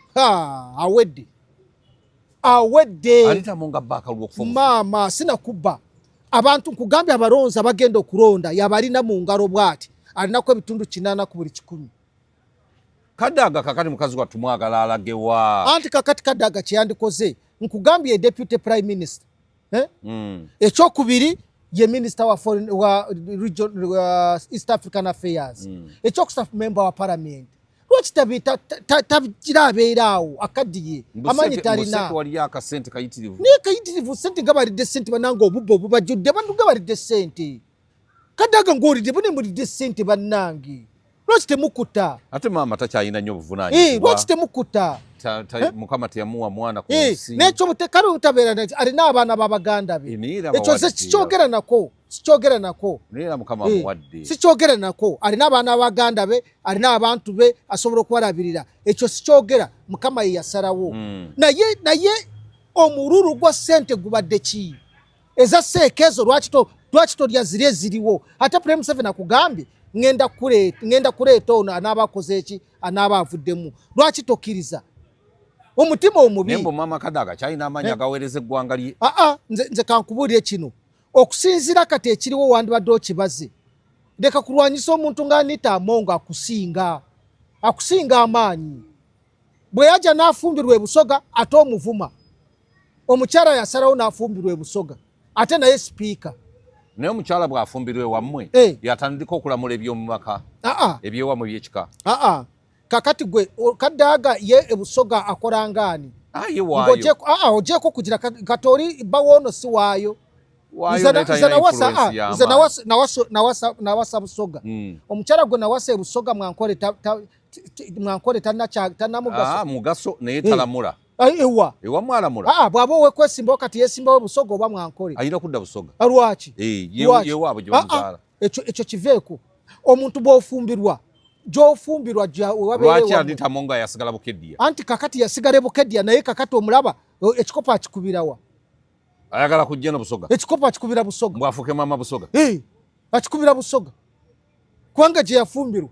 awedde alita munga baka lwokufa mama sina kubba abantu nkugambye abalonzi abagenda okulonda yabalina mu ngalo bwati alinako ebitundu 8 ku buli 100 Kadaga kakati mukazi wa tumwagala alagewa anti kakati Kadaga kyandikoze nkugambye deputy prime minister ekyokubiri ye minister wa foreign wa region East African affairs ekyokusatu member wa parliament lwakitabita tabirabeerawo akadiye amanyi talina wali akasente kayitirivu ne kayitirivu sente gabalidde sente bananga obubbo bubajjudde bantu gabalidde sente Kadaga ng'olidde bune mulidde sente bannange lwaki temukuta ate maama takyayina nnyo obuvunaanyizibwa lwaki temukuta mukama teyamuwa mwana ku nsi n'ekyo mutekale utabeera alina abaana b'abaganda be ekyo ze sikyogera nako neera mukama amuwadde sikyogera nako alina abaana b'abaganda be alina abantu be asobola okubalabirira ekyo sikyogera mukama ye yasalawo naye omululu gwa ssente gubadde ki eza seekezo lwaki tolya ziri eziriwo ate Prime Museveni akugambye ngenda kuleeta ono anaabakoze eki anaaba avuddemu lwaki tokkiriza omutima omubi nembo mama Kadaga kyalina amaanyi agaweereza eggwanga lye nze kankubuulire kino okusinziira kati ekiriwo wandibadde okibaze leka kulwanyisa omuntu ng'Anita Amongo akusinga amaanyi bwe yajja n'afumbirwa ebusoga ate omuvuma omukyala yasalawo n'afumbirwa ebusoga ate naye sipiika naye omukyala bw'afumbirwa ewammwe yatandika okulamula eby'omumaka ebyewammwe byekika kakati gwe Kadaga ye ebusoga akola ngaani ogyeko kugira katori bawono si waayo nawasa busoga omukyala gwe nawasa ebusoga mwankole mugaso naye talamula ewa mwalamula bw'aba owekwesimbawo kati yesimbawo busoga oba mwankole ayina kudda busoga lwaki yewaabwe gye bamuzaala ekyo kiveeko omuntu bw'ofumbirwa gy'ofumbirwa lwaki Anita Amongo yasigala bukeddiya anti kakati yasigala bukeddiya naye kakati omulaba ekikopo akikubirawa ayagala kujja no busoga ekikopo akikubira busoga mbwafuke mama busoga akikubira busoga kubanga gye yafumbirwa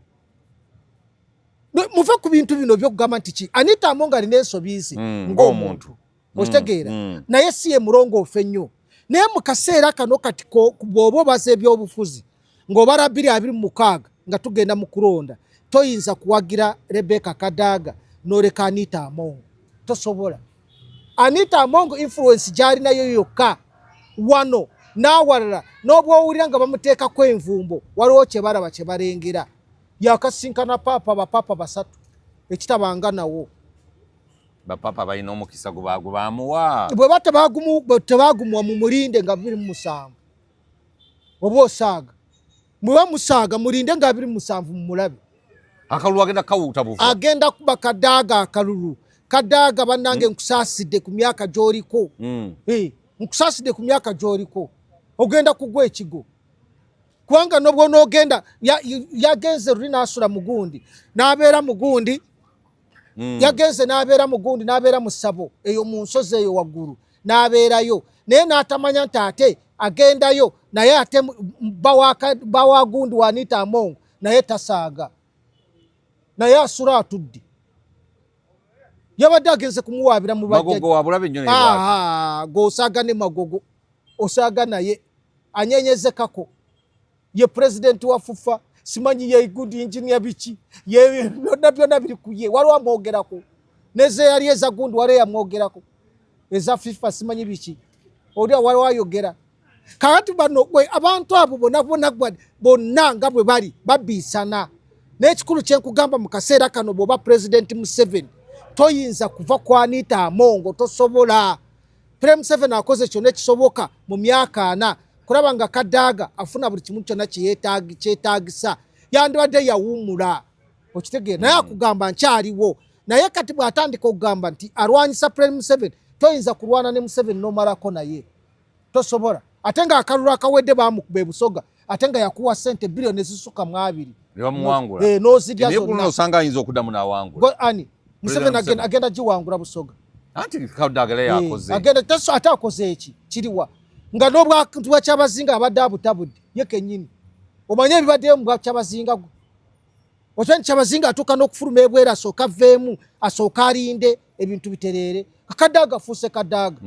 muve ku bintu bino byokugamba nti ki Anita Amongo alina ensobiizi ng'omuntu okitegeera naye si ye mulongoofu ennyo naye mu kaseera kano kati bw'oba obaza ebyobufuzi ng'obala 226 nga tugenda mu kulonda toyinza kuwagira Rebecca Kadaga n'oleka Anita Amongo tosobola Anita Amongo influence gy'alinayo yokka wano n'awalala n'obwowulira nga bamuteekako envumbo waliwo kye balaba kye balengera yakasinkana bapapa basatu ekitabanga nawo bapapa balina omukisa gubaamuwa bwe tebagumuwa mu mulinde nga 27 oba osaaga bwe bamusaaga mulinde nga 27 mumulabe akalulu agenda kawuuta buva agenda kuba Kadaga akalulu Kadaga bannange nkusaasidde ku myaka gy'oliko nkusaasidde ku myaka gy'oliko ogenda kugwa ekigo kubanga nobwo n'ogenda yagenze luli n'asula mugundi n'abeera mugundi yagenze n'abeera mugundi n'abeera mu ssabo eyo mu nsozi eyo waggulu n'abeerayo naye n'atamanya nti ate agendayo naye ate bawagundi wa Anita Amongo naye tasaaga naye asula atudde yabadde agenze kumuwaabira mu magogo wabulabe nnyo g'osaaga ne magogo osaaga naye anyenyezekako ye president wa FUFA simanyi ye good engineer biki ye byonna biri kuye waliwo amwogerako neze yali eza gundi waliwo yamwogerako eza FIFA simanyi biki oli waliwo ayogera kakati bano abantu abo bonna nga bwe bali babisana n'ekikulu kyenkugamba mu kaseera kano bw'oba president Museveni toyinza kuva ku Anita Amongo tosobola Prime Museveni akoze kyonna ekisoboka mu myaka 4 kulaba nga Kadaga afuna buli kimu kyonna kyetaagisa yandibadde yawummula okitegeera naye akugamba nkyaliwo naye kati bw'atandika okugamba nti alwanyisa Prime Museveni toyinza kulwana ne Museveni n'omalako naye tosobola ate nga akalulu akawedde baamukuba ebusoga ate nga yakuwa ssente biliyoni ezisuka mu 2 n'ozirya zonna osanga ayinza okuddamu n'awangula ani Museveni agenda giwangula busoga anti Kadaga yakoze agenda ate akoze eki kiriwa nga n'obwakuntu bwa Kyabazinga abadde abutabudde ye kennyini omanye ebibaddeyo mu bwa Kyabazinga gwe okyanyi Kyabazinga atuuka n'okufuluma ebwera asooka aveemu asooka alinde ebintu bitereere Kadaga afuuse Kadaga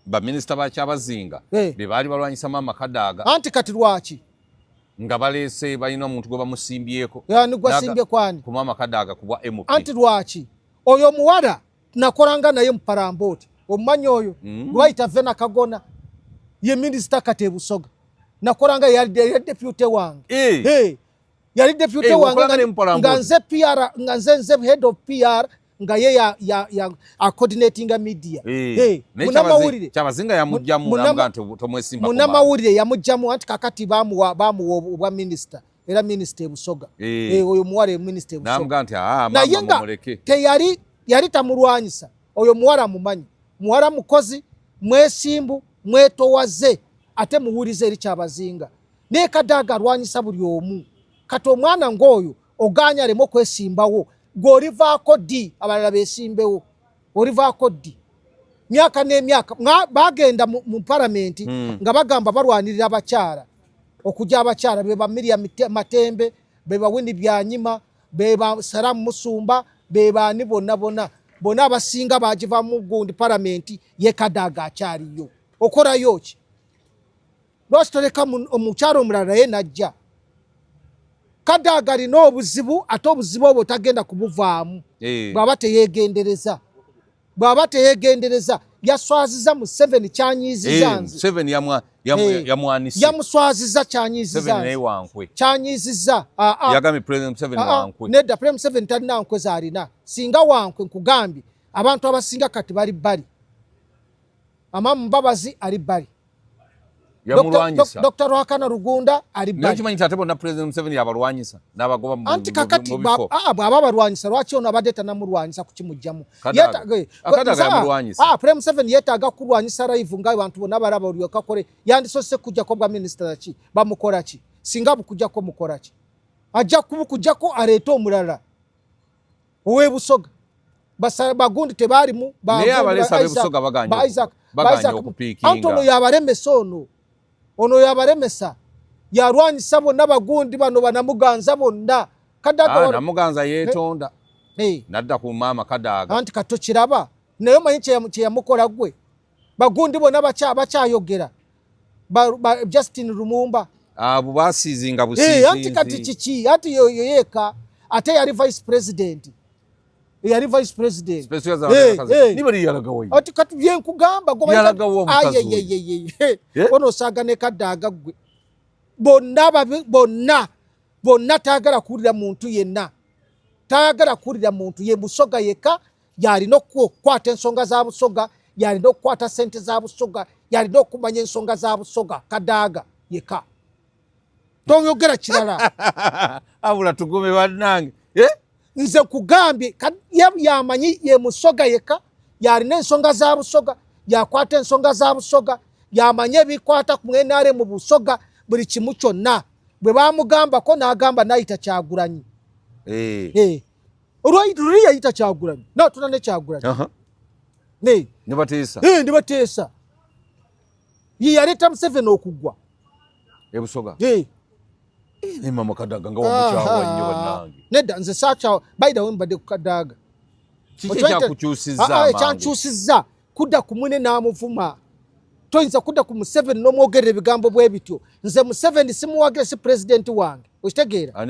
baminisita ba Kyabazinga be baali balwanyisa maama Kadaga anti kati lwaki nga baleese balina omuntu gwe bamusimbyeko yani gwasimbye kwani ku maama Kadaga kubwa MP anti lwaki oyo muwala nakolanga naye mu Parambooti omumanyi oyo lwayita Vena Kagona ye minisita kati ebusoga nakolanga yali deputy wange yali deputy wange nga nze PR nga nze head of PR nga ye ya coordinating media munamawulire Kyabazinga yamujjamu namba nti tomwesimba munamawulire yamujjamu anti kakati bamuwa obwa minister era minister ebusoga oyo muwala minister ebusoga namba nti mama muleke teyali tamulwanyisa oyo muwala mumanyi muwala mukozi mwesimbu mwetowaze ate muwulize eri Kyabazinga ne Kadaga alwanyisa buli omu kati omwana ng'oyo oganya aleme okwesimbawo golivaako ddi abalala beesimbewo olivaako ddi myaka n'emyaka bagenda mu palamenti nga bagamba balwanirira abakyala okujja abakyala be ba Miriam Matembe be ba Winnie Byanyima be ba Salamu Musumba be baani bonna abasinga bagiva mu gundi palamenti ye Kadaga akyaliyo okorayo ki lwaki toleka omukyalo omulala ye najja Kadaga alina obuzibu ate obuzibu obwo tagenda kubuvaamu bw'aba teyeegendereza yaswaziza Museveni kyanyiiziza nze yamuswaziza kyanyiiziza yagambye President Museveni wankwe nedda President Museveni talina nkwe z'alina singa wankwe nkugambye abantu abasinga kati bali bbali Amamu Mbabazi ali bbali yamulwanyisa Dr. Rwakana Rugunda ali bbali nakimanyi tate bonna President Museveni yabalwanyisa n'abagoba mu anti kakati bw'aba balwanyisa lwaki ono abadde tanamulwanyisa kukimugjamu President Museveni yeetaaga kulwanyisa live nga abantu bonna balaba olyoka kole yandisose kujjako bwa minisita ki bamukola ki singa bukujjako mukola ki ajja kubukujjako aleete omulala ow'ebusoga bagundi tebaalimu naye abalesa ab'ebusoga baganya okupiikinga anti ono yabalemesa ono yabalemesa yalwanyisa bonna bagundi bano banamuganza bonna Kadaga namuganza yeetonda nadda ku maama Kadaga anti kato kiraba naye omanyi kye yamukola gwe bagundi bonna bakyayogera Justin Lumumba abo basiizinga busiizi anti kati kiki ati yoyo yeeka ate yali vice president nibali yalagawo ati kati byenkugamba yalagawo ono osaaga ne Kadaga gwe bonna tayagala kuwulira muntu yenna tayagala kuwulira muntu ye Busoga yeka yalina okukwata ensonga za Busoga yalina okukwata sente za Busoga yalina okumanya ensonga za Busoga Kadaga yeka toyogera kirala abula Tugume bannange nze kugambye yamanyi ye Musoga yeka yalina ensonga za Busoga yakwata ensonga za Busoga yamanye ebikwata ku NRM mu Busoga buli kimu kyonna bwe bamugambako n'agamba nayita Kyagulanyi olwayitululi yayita Kyagulanyi natuna ne Kyagulanyi ndibateesa ye yaleeta Museveni okugwa ebusoga mama Kadaga nga wamukyawa nnyo bannange nedda nze saakyawa bayirawo mbadde ku Kadaga kiki ekyakukyusizza ekyankyusizza kudda ku mune n'amuvuma toyinza kudda ku Museveni n'omwogerera ebigambo bwe bityo nze Museveni simuwagira si pulezidenti wange okitegeera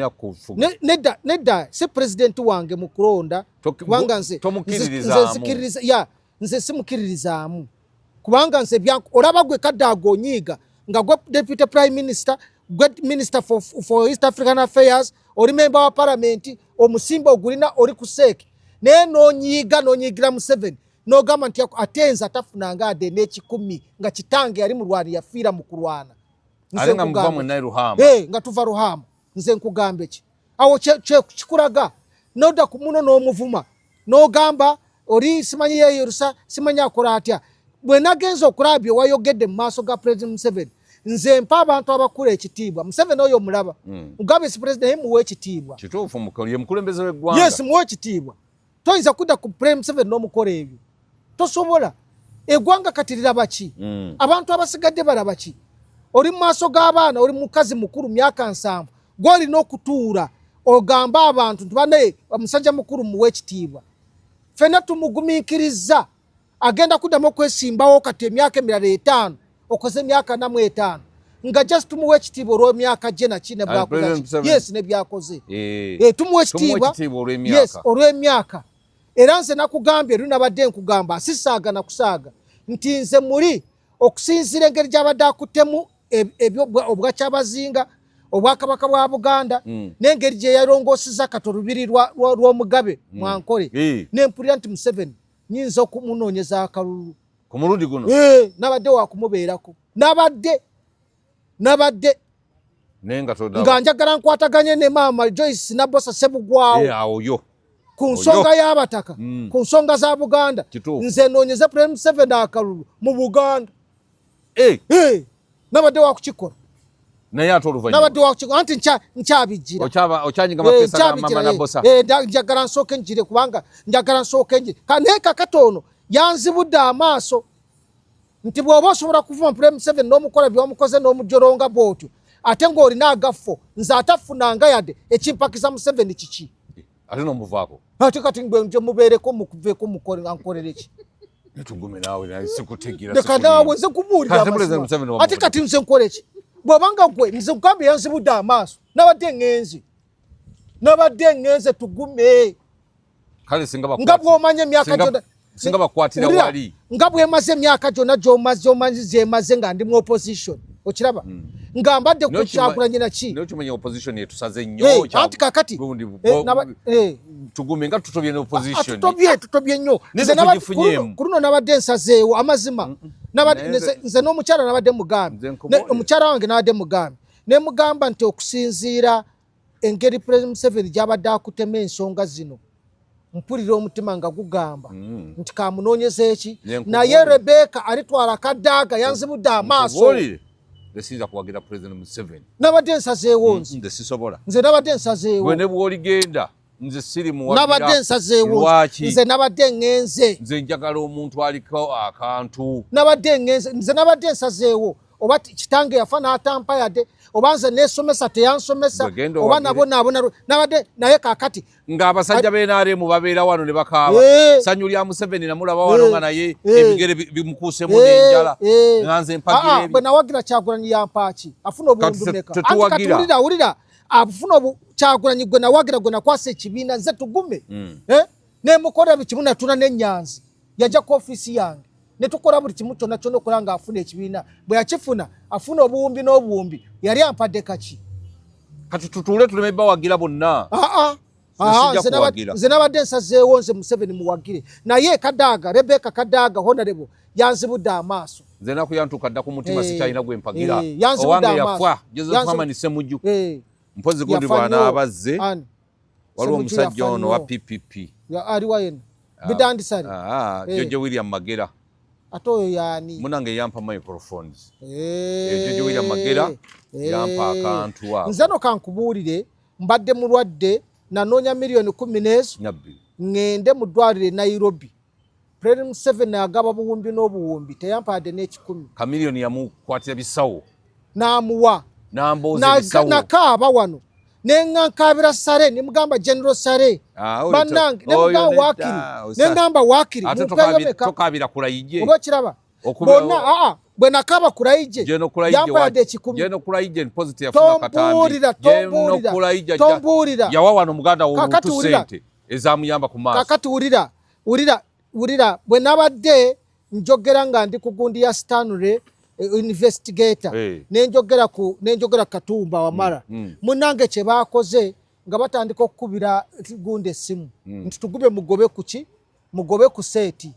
nedda si pulezidenti wange mu kulonda kubanga nze simukiririzaamu kubanga nze olaba gwe Kadaga onyiiga nga gwe deputy prime minister gwe minister for East African Affairs oli member wa parliament omusimba ogulina oli ku seeke naye n'onyiigira Museveni n'ogamba nti atenza atafunanga ade n'ekikumi nga kitange yali mulwani yafiira mu kulwana alenga muva mu Ruhama nga tuva Ruhama nze nkugambe ki awo kikulaga noda ku muno n'omuvuma n'ogamba oli simanyi yeerusa simanyi akola atya bwe nagenza okulabya wayogedde mu maaso ga President Museveni nze mpa abantu abakula ekitiibwa Museveni oyo mulaba mugambe si president muwe ekitiibwa kituufu mukolye mukulembeze w'eggwanga yes muwe ekitiibwa toyinza kudda ku President Museveni n'omukola ebyo tosobola eggwanga kati liraba ki abantu abasigadde balaba ki oli mu maaso g'abaana oli mukazi mukulu myaka 7 gw'olina okutuula ogamba abantu nti bane omusajja mukulu muwe ekitiibwa ffenna tumugumiikiriza agenda kuddamu okwesimbawo kati emyaka emirala 5 okoze emyaka 45 nga just tumuwe ekitiibwa olw'emyaka gye naki ne bwakoze yes ne byakoze tumuwe ekitiibwa yes olw'emyaka era nze nakugambye eri nabadde nkugamba asisaaga na kusaaga nti nze muli okusinziira engeri gy'abadde akuttemu obwa Kyabazinga obwakabaka bwa Buganda n'engeri gye yalongoosiza kati olubiri lw'omugabe Mwankole n'empulira nti Museveni nyinza okumunoonyeza akalulu ku mulundi guno nabadde wakumubeerako nabadde nga njagala nkwataganye ne maama Joyce Nabosa Sebugwawo ku nsonga y'abataka ku nsonga za Buganda nze noonyeze President Museveni akalulu mu Buganda nabadde wakukikola naye ate oluvannyuma nabadde wakukikola anti nkyabigira okyanyinga amapeesa ga maama Nabosa njagala nsooke njire kubanga njagala nsooke njire naye kakatono yanzibudde amaaso nti bw'oba osobola kuvuma President Museveni n'omukola by'omukoze n'omujoronga bw'otyo ate ng'olina agafo nze atafunanga yadde ekimpakiza Museveni kiki ate n'omuvaako ate kati nje mubeereko mukuveeko nkolere ki Tugume nawe sikutegeera leka naawe nze kubuulira ate kati nze nkole ki bw'obanga gwe nze nkugambye yanzibudde amaaso nabadde ngenze Tugume kale singa nga bw'omanya emyaka gyonna singa bakwatira wali nga bw'emaze emyaka gyonna gy'omaze nga ndi mu opposition okiraba nga mbadde ku Kyagulanyi naki n'okimanya opposition yetusaze nnyo anti kakati Tugume nga tutobye ne opposition tutobye nnyo ku luno nabadde nsazeewo amazima nze n'omukyala nabadde mugambi omukyala wange nabadde mugambi ne mugamba nti okusinziira engeri President Museveni gy'abadde akutema ensonga zino mpulira omutima nga gugamba nti kamunoonyeza eki naye Rebecca alitwala Kadaga yanzibudde amaaso Nsiza kuwagira President Museveni nabadde nsazeewo nze sisobola nze nabadde nsazeewo gwe ne bw'oligenda nze siri muwagira nabadde nsazeewo nze nabadde ngenze nze njagala omuntu aliko akantu nze nabadde nsazeewo oba kitange yafa n'atampa yadde oba nze neesomesa teyansomesa oba nabonaabona nabadde naye kakati ng'abasajja b'NRM babeera wano ne bakaaba ssanyu lya Museveni namulaba wano nga naye ebigere bimukuusemu n'enjala nga nze mpagira bwe nawagira Kyagulanyi yampaaki afuna obulundumeka anti kati wulira afuna Kyagulanyi gwe nawagira gwe nakwasa ekibiina nze Tugume nemukola buli kimu natuna n'ennyanzi yajja ku ofiisi yange ne tukola buli kimu kyonna kyonna okola nga afuna ekibiina bwe yakifuna afuna obuwumbi n'obuwumbi yali ampadde kaki kati tutuule tuleme bawagira bonna nze nabadde nsazeewo nze Museveni muwagire naye Kadaga Rebecca Kadaga honorable yanzibudde amaaso nze nakuyantuka dda ku mutima sikyalina gwe mpagira owange yafa Joseph Hamani Semujju mpozi gundi bwana abazze waliwo omusajja ono wa PPP aliwa yena bidandisani Jojo William Magera ate oyo yaani munange yampa microphones Jojo William Magera yampa akantu ako nze no kankubuulire mbadde mulwadde nanoonya miliyoni 10 ngende mu ddwaliro e Nairobi President Museveni agaba buwumbi n'obuwumbi teyampadde n'ekikumi kamiliyoni yamukwatira bisawo n'amuwa n'ambooza bisawo nakaaba wano nengankabira Sare nimugamba General Sare bannange nemugamba Wakiri nengamba Wakiri tokabira kulayije oba kiraba bonna bwe nakaba kulayije yampadde ekikumi jeno kulayije positive yafuna katambi tombuulira yawa wano muganda w'olutu sente ezamuyamba ku maaso kakati wulira bwe nabadde njogera nga ndi ku gundi ya Stanley investigator nenjogera Katumba Wamala munange kye baakoze nga batandika okukubira gundi essimu nti Tugume mugobe kuki mugobe ku seeti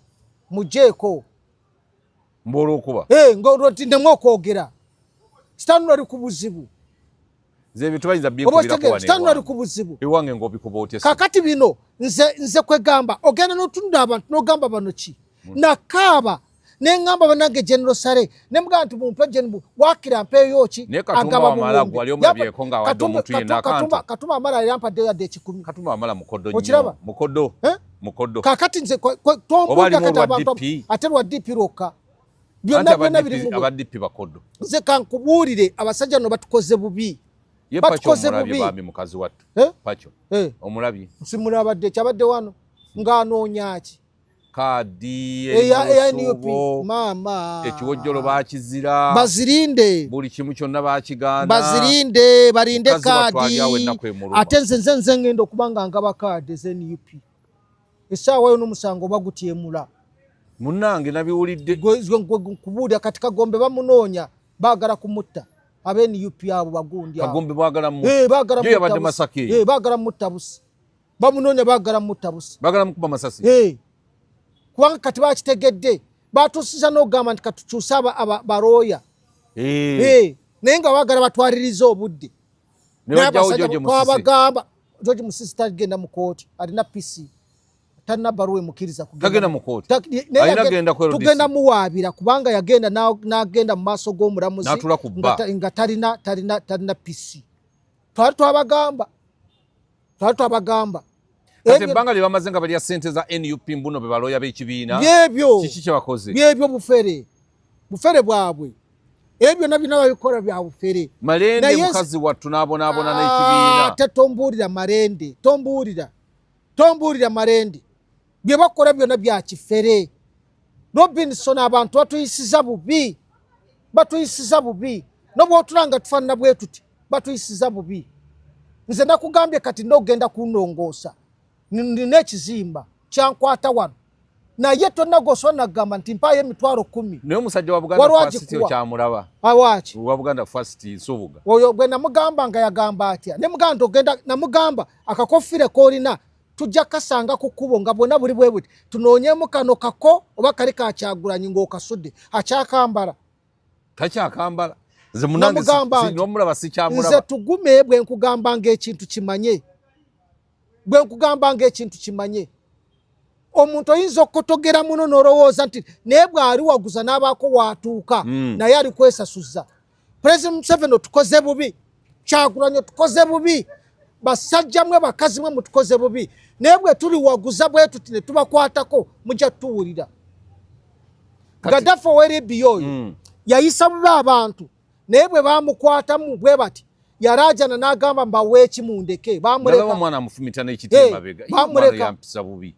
mujeko mbolo okuba ngoroti ndemwo kwogera stanula ali kubuzibu ze bitwayiza byekubira kwa ne stanula ali kubuzibu ewange ngobikuba otese kakati bino nze kwegamba ogenda n'otunda abantu n'ogamba bano ki nakaba nengamba banange General Sare nemugamba nti mumpe General wakira mpeyo ki agaba amala wali omubyeko nga wadde omuntu yenda kantu katuma amala yampadde yadde ekikumi katuma amala mukodo nnyo mukodo kakati nze tombuulira kati abantu ate lwa DP roka byonna biri mu abadipi bakodo nze kankubuulire abasajja no batukoze bubi batukoze bubi bambi mukazi wattu pacho omulabye simulabadde kyabadde wano ng'anoonya ki kadi NUP mama ekiwojjolo bakizira bazirinde buli kimu kyonna bakigana bazirinde barinde kadi ate nze ngenda okubanga ngaba kadi ze NUP essaawa yo n'omusango bagutyemula munnange nabiwulidde kubuulira kati Kagombe bamunoonya baagala kumutta abe NUP abo bagundi Kagombe baagala mu baagala yabadde Masaki baagala mutta busi bamunoonya baagala mutta busi baagala mukuba Masasi kubanga kati bakitegedde batuusiza n'ogamba nti katukyusa barooya naye nga baagala batwaliriza obudde twabagamba George Musisi tagenda mu kooti alina PC talina baruwa emukiriza kugenda mu kooti tugenda muwaabira kubanga yagenda n'agenda mu maaso g'omulamuzi nga talina PC twali twabagamba kati ebbanga lye bamaze nga balya ssente za NUP mbuno be balooya b'ekibiina kiki kye bakoze byebyo bufere bwabwe ebyo byonna byonna babikola bya bufere Malende mukazi wattu n'abonaabona n'ekibiina tetombuulira Malende tombuulira Malende bye bakola byonna bya kifere Robinson abantu batuyisiza bubi n'obwotulanga tufaanana bwe tuti batuyisiza bubi nze nakugambye kati ndogenda kunongoosa nina ekizimba kyankwata wano naye tonnagosola nagamba nti mpaayo $10,000 naye omusajja wa Buganda First kyamulaba awaki wa Buganda First Nsubuga oyo gwe namugamba nga yagamba atya nemugamba ogenda namugamba akakofire koolina tujja kasanga ku kkubo nga bwonna buli bwe buti tunoonyemu kano kako oba kali kakyagulanyi ng'okasudde akyakambala takyakambala nze munange nomulaba sikyamulaba nze Tugume bwe nkugambanga ekintu kimanye omuntu oyinza okutogera muno n'olowooza nti naye bw'ali waguza n'abaako watuuka naye ali kwesasuza President Museveni otukoze bubi Kyagulanyi otukoze bubi basajja mwe bakazi mwe mutukoze bubi naye bwe tuli waguza bwe tuti ne tubakwatako mujja tuwulira Gaddafi ow'Libya oyo yayisa bubi abantu naye bwe bamukwatamu bwe bati yarajana n'agamba mbaweeki mundeke omwana amufumita n'ekitimba bega yampisa bubi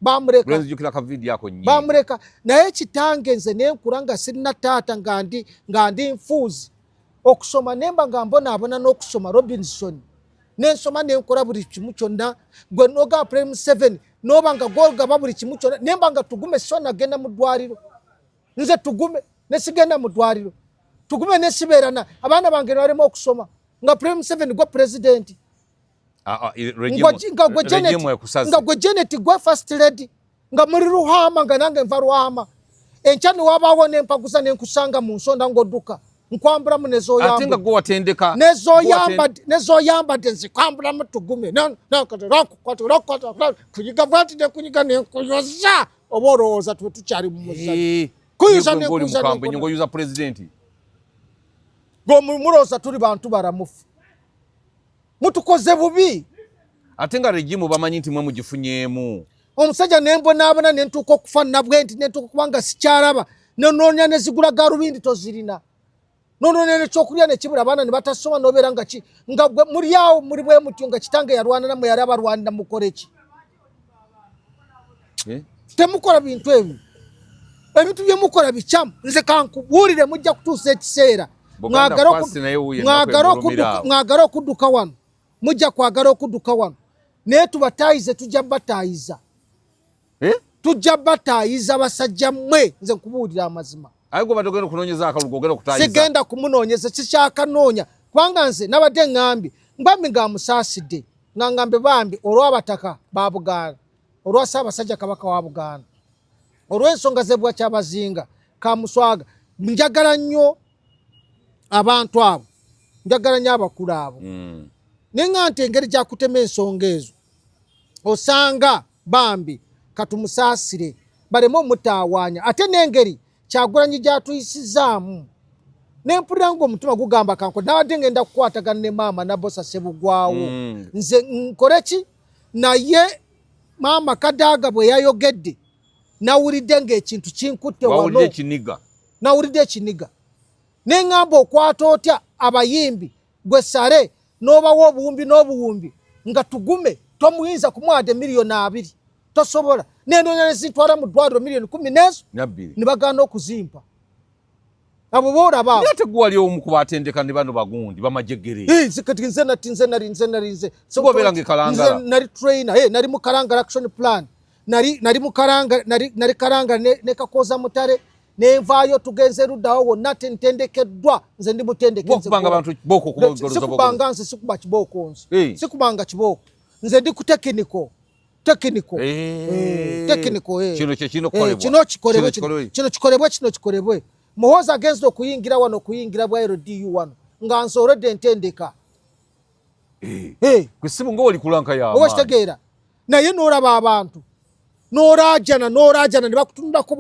jjukira ka vidiyo ako nnyingi bamuleka naye kitange nze nenkula nga sirina taata nga ndi nfuuzi okusoma nemba nga mbonaabona n'okusoma Robinson nensoma nenkola buli kimu kyonna gwe noga Prime 7 noba nga golgaba buli kimu kyonna nemba nga Tugume so nagenda mu ddwaliro nze Tugume nesigenda mu ddwaliro Tugume nesibeerana abaana bange balema okusoma nga Prime 7 gwe president nga gwe Janet gwe first lady nga muri Ruhama nga nange nva Ruhama enkyani wabaawo nempaguza nenkusanga mu nsonda ng'odduka nkwambulamu atenga gwe watendeka nezoyambadde nzikwambulamu Tugume kunyiga bwati nekunyiga nenkuyoza oba olowooza twe tukyali mu muzanyo kuyuza nenkuza pulezidenti gomulowooza tuli bantu baramufu mutukoze bubi ate nga regimu bamanyi nti mwe mugifunyemu omusajja nembonaabona nentuuka okufaanana bwe nti nentuuka kubanga sikyalaba nenoonya nezigula galubindi tozirina nonoonya nekyokulya nekibula abaana ne batasoma nobeera nga muli awo muli bwe mutyo nga kitange yalwana namwe yali abalwanira mukole ki temukola bintu ebyo ebintu byemukola bikyamu nze kankubuulire mujja kutuusa ekiseera mwagala okudduka wano mujja kwagala okudduka wano naye tubataayize tujja bataayiza basajja mmwe nze nkubuulira amazima sigenda kumunoonyeza sikyakanoonya kubanga nze nabadde ŋŋambye mbambi ng'amusaasidde ŋŋambe bambi olw'abataka ba Buganda olwa Ssaabasajja Kabaka wa Buganda olw'ensonga ze bwa kyabazinga kamuswaga njagala nnyo abantu abo njagala nnyo abakulu abo nenga nti engeri gyakutema ensonga ezo osanga bambi katumusaasire baleme omutawaanya ate n'engeri Kyagulanyi gyatuyisizaamu nempulira ng'omutima gugamba kanko nawadde ngenda kukwatagana ne maama Nabosa Sebugwawo nze nkole ki naye maama Kadaga bwe yayogedde nawulidde ng'ekintu kinkutte wano nawulidde ekiniga neŋŋamba okwata otya abayimbi gwe sale n'obawa obuwumbi n'obuwumbi nga Tugume tomuyinza kumwada $2,000,000 tosobola nenoonya nezitwala mu ddwaliro $10,000,000 ne bagaana okuzimpa abo boolaba ate gwe wali omu ku batendeka ne bano bagundi bamajegere kati nze nali sigobeerange Kalangala nali trainer nali mu Kalangala action plan nali mu Kalangala nali Kalangala ne Kakoza Mutale nenvaayo tugenze luddawo wonna tentendekeddwa nze ndi mutendeke kubanga abantu kibooko sikubanga nze sikuba kibooko nze sikubanga kibooko nze ndi ku technical kino kikolebwe muhoozi agenza okuyingira wano okuyingira bwa LDU wano nga nsoolodde entendeka kwesimu nga oli kulanka ya oba kitegeera naye n'olaba abantu n'olaajana ne bakutundako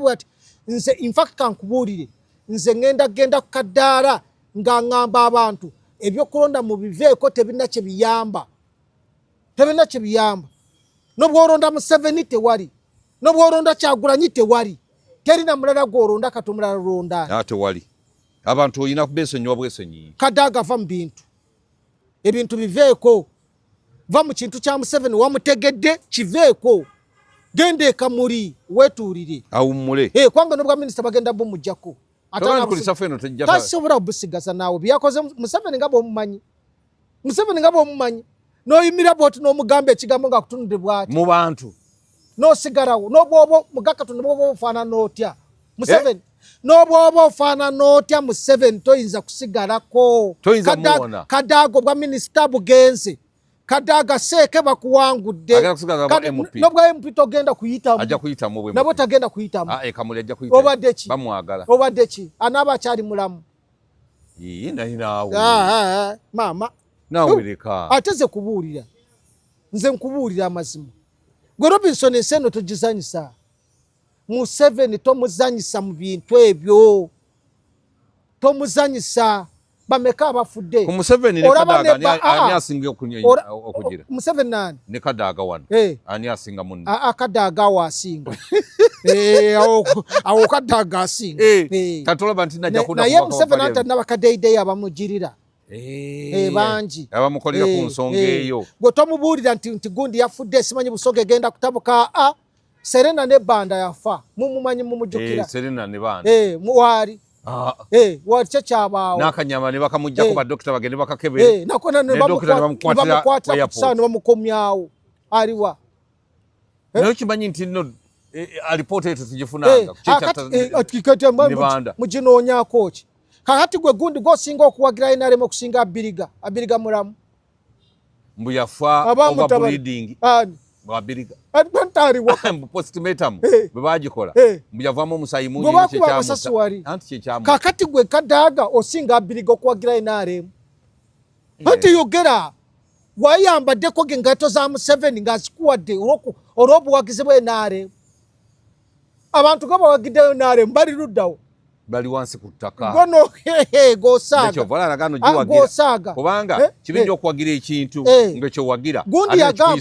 bwati nze infact kankubuulire nze genda ku kaddaala nga ŋŋamba abantu ebyokulonda mu biveeko tebirina kye biyamba n'obwolonda Museveni tewali n'obwolonda Kyagulanyi tewali terina mulala gwolonda kati omulala londa tewali abantu oyina kubesonyiwa bwesonyi Kadaga va mu ebintu biveeko va mu kintu kya Museveni wamutegedde kiveeko genda ekamuli wetuulire awummule kwanga n'obwa minisita bagenda bumujjako tasobola obusigaza naawe byakoze Museveni nga bw'omumanyi n'oyimira bw'oti n'omugamba ekigambo nga kutunudde bw'ati mu bantu n'osigalawo n'obwoba mugakatonda bwoba ofaanana otya Museveni n'obwoba ofaanana otya Museveni toyinza kusigalako Kadaga obwa minisita bugenze Kadaga seeke bakuwangudde n'obwa MP togenda kuyitamu nabwo tagenda kuyitamu obadde ki anaaba akyali mulamu maama ate ze kubuulira nze nkubuulira amazima gwe Robinson ensi eno togizanyisa Museveni tomuzanyisa mu bintu ebyo tomuzanyisa bameka abafudde ku Museveni ne Kadaga ani asinga okugira Museveni nani ne Kadaga wano ani asinga munne Kadaga wasinga awo Kadaga asinga katolaba nti najja kuna naye Museveni anta nabakadeyideyi abamugirira bangi abamukolera ku nsonga eyo gwe tomubuulira nti gundi yafudde simanyi busoga egenda kutabuka Serena ne Banda yafa mumumanyi mumujjukira Serena ne Banda wali wali kye kyabaawo n'akanyama ne bakamuggyako badokita bagende bakakebere nakona ne bamukwatira kusaana bamukomyawo aliwa naye kimanyi nti nno alipoota eto tugifunanga muginoonyaako ki kakati gwe gundi gwosinga okuwagira NRM okusinga Abiriga mulamu mbu yafa overbreeding Abiriga postmortem bwe bagikola mbu yavaamu omusaayi mungi kakati gwe Kadaga osinga Abiriga okuwagira NRM anti yogera wayambaddeko ng'engaito za Museveni ng'azikuwadde olw'obuwagizi bwe NRM abantu nga bawagiddeyo NRM bali luddawo bali wansi ku ttaka gono gosaaga kubanga kibinja okuwagira ekintu ng'ekyo wagira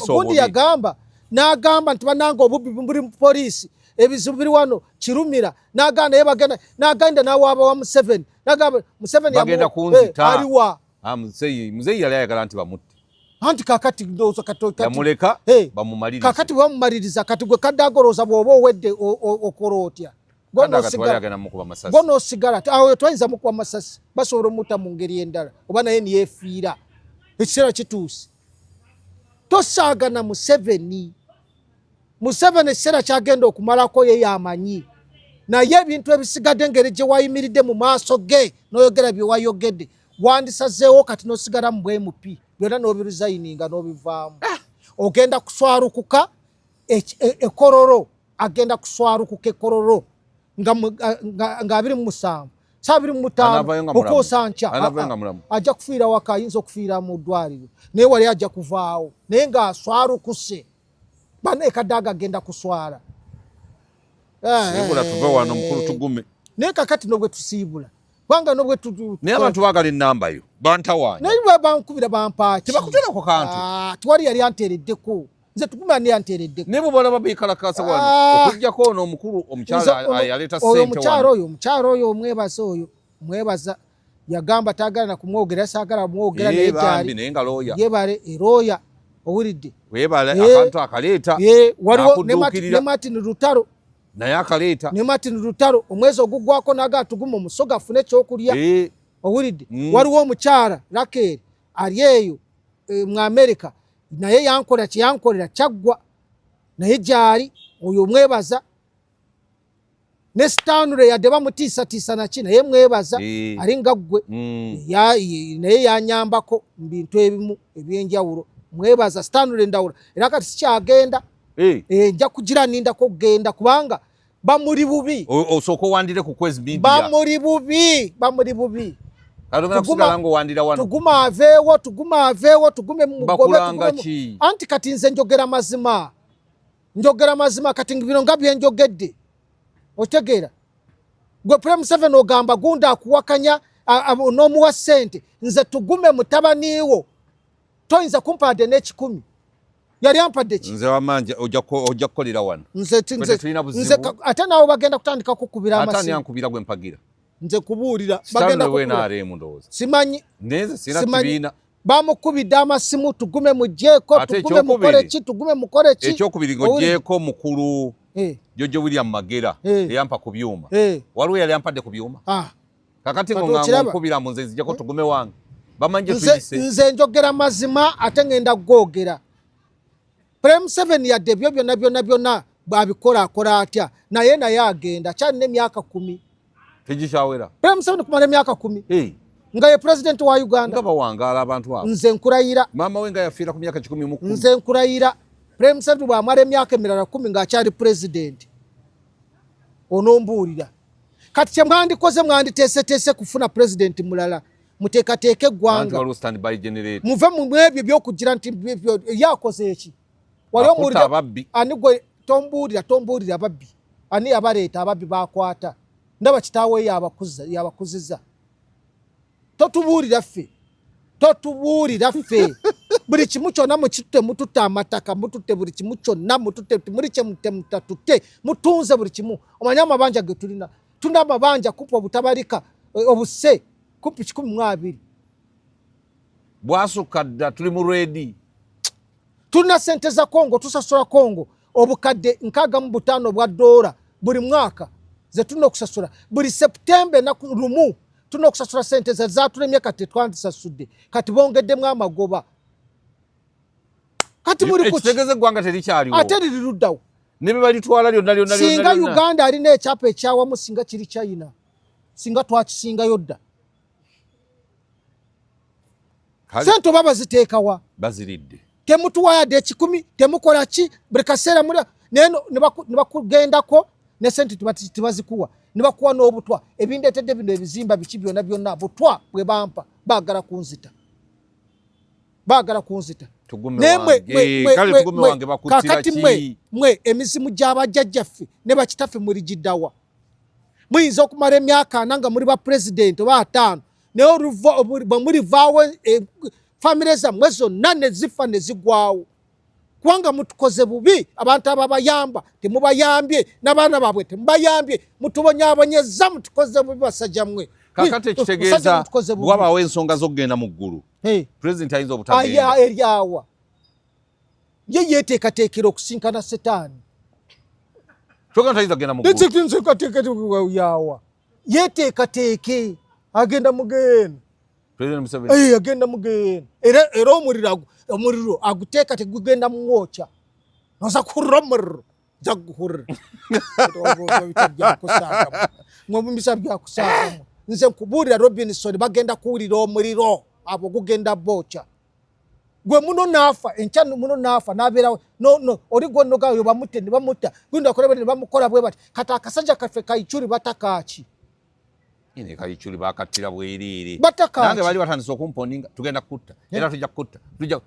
gundi yagamba n'agamba nti bananga obubi buli mu poliisi ebizibu biri wano kirumira n'agamba naye n'agenda n'awaaba wa Museveni n'agamba Museveni bagenda kunzita aliwa muzeyi yali ayagala nti bamutte anti kakati ndowooza yamuleka bamumaliriza kakati bamumaliriza kati gwe Kadaga olowooza bw'oba owedde okola otya gonosigala awo twayinza mukuba masasi basobola omutta mu ngeri endala oba naye niyeefiira ekiseera kituuse tosaagana Museveni ekiseera kyagenda okumalako ye yamanyi naye ebintu ebisigadde engeri gye wayimiridde mu maaso ge n'oyogera bye wayogedde wandisazeewo kati n'osigala mu bwemupi byonna n'obiruzayininga n'obivaamu ogenda kuswalukuka ekororo agenda kuswara ku kekororo nga 27 25 okosancha ajja kufiira waka ayinza okufiira mu ddwaliro naye wali ajja kuvaawo naye nga aswara kuse bane Kadaga agenda kuswara siibula tuve wano mukulu Tugume naye kakati nobwe tusiibula kubanga nobwe naye abantu baagala ennamba yo bantawaanya naye bwe bankubira bampaaki tebakuterako kantu tiwali yali anteereddeko nze Tugume ani anteereddeko ne bubona babiikalakasa wano okugjako ono omukulu omukyala yaleeta ssente wano omukyala oyo omwebaza yagamba taagala na kumwogera saagala mwogera naye gyali naye nga looya yebale erooya owulidde weebale akantu akaleeta waliwo ne Martin Lutalo naye akaleeta ne Martin Lutalo omwezi ogugwako naga Tugume omusoga afune ekyokulya owulidde waliwo omukyala Rakel ali eyo mu America naye yankola kyeyankolera kyaggwa naye gyali oyo omwebaza ne Stanley yadde bamutiisatiisa naki naye mwebaza ali nga ggwe naye yanyambako mu bintu ebimu ebyenjawulo mwebaza Stanley Ndawula era kati sikyagenda nja kugira nindako okugenda kubanga bamuli bubi osooka owandire ku Kwezi Media bamuli bubi Tugume aveewo Tugume mugobe anti kati nze njogera mazima kati bino nga byenjogedde otegeera gwe Prime 7 ogamba gunda akuwakanya n'omuwa ssente nze Tugume mutabaniiwo toyinza kumpadde n'ekikumi yali ampadde ki nze wamanje ojja kukolera wano nze ate naawe bagenda kutandika kukubira amasimu ate ankubira gwe mpagira nze kubuulira bagenda kukubira simanyi neze sina kibiina bamukubidde amasimu Tugume mugyeko Tugume mukole ki Tugume mukole ki ekyokubiri ng'ogyeko mukulu Jojo William Magera eyampa ku byuma waliwo yali ampadde ku byuma kakati ng'onganga nkubira mu nze nzijjako Tugume wange bamanje tuyise nze njogera mazima ate ngenda gwogera Prime 7 yadde ebyo byonna babikola akola atya naye agenda kyalina emyaka 10 tegikyawera Prime 7 kumala emyaka 10 nga ye president wa Uganda nga bawangaala abantu abo nze nkurayira maama we nga yafiira ku myaka 10 nze nkurayira Prime 7 bwamala emyaka emirala 10 ng'akyali president onombuulira kati kye mwanditeeseteese kufuna president mulala muteekateeka eggwanga muve mu ebyo by'okugira nti yakoze eki wali omuwulira ani gwe tombuulira ababbi ani yabaleeta ababbi bakwata ndaba kitaawe yabakuziza totubuulira ffe buli kimu kyonna mututte amataka mututte buli kimu kyonna mututte muli kye mutatutte mutunze buli kimu omanye amabanja ge tulina amabanja kupa obutabalika obuse kumpi 12 bwasukka dda tuli mu reedi tulina sente za Kongo tusasula Kongo obukadde 65 bwa dola buli mwaka ze tulina okusasula buli September na lumu tulina okusasula sente zatulemye kati twandisasudde kati bongeddemu amagoba kati muri kutegeze gwanga terikyaliwo ate liruddawo ne balitwala lyonna singa Uganda alina ekyapa ekyawamu singa kiri China singa twakisingayo dda sente baba ziteekawa baziridde temutuwayadde 10 temukola ki buli kaseera neno ne bakugendako ne sente tibazikuwa ne bakuwa n'obutwa ebindeetedde bino ebizimba biki byonna butwa bwe bampa baagala kunzita kakati mwe emizimu gy'abajjajjaffe ne bakitaffe muri giddawa muyinza okumala emyaka 4 nga muri ba president oba 5 naye bwe mulivaawo famire zammwe zonna ne zifa ne zigwawo kubanga mutukoze bubi abantu ababayamba temubayambye n'abaana baabwe temubayambye mutubonyaabonyeza mutukoze bubi basajja mmwe kakati ekitegeeza bwabaawo ensonga z'okugenda mu ggulu president ayinza obutagenda eryawa ye yeteekateekera okusinkana setaani yawa yeteekateeke agenda mugenda agenda mugenda era omuliro aguteeka tegugenda muwooca noza kurra omuliro jaguhurra mwebumisa byakusaagamu nze nkubuulira Robinson bagenda kuwulira omuliro abo gugenda booca gwe muno nafa enchano muno nafa nabera no oli gwo noga yo bamute ne bamuta gwindo akorebe ne bamukola bwe bati kata akasajja kafe kayichuri batakachi ine kayichuri bakatira bwerere nange bali batandise okumponinga tugenda kutta era tujja kutta tujja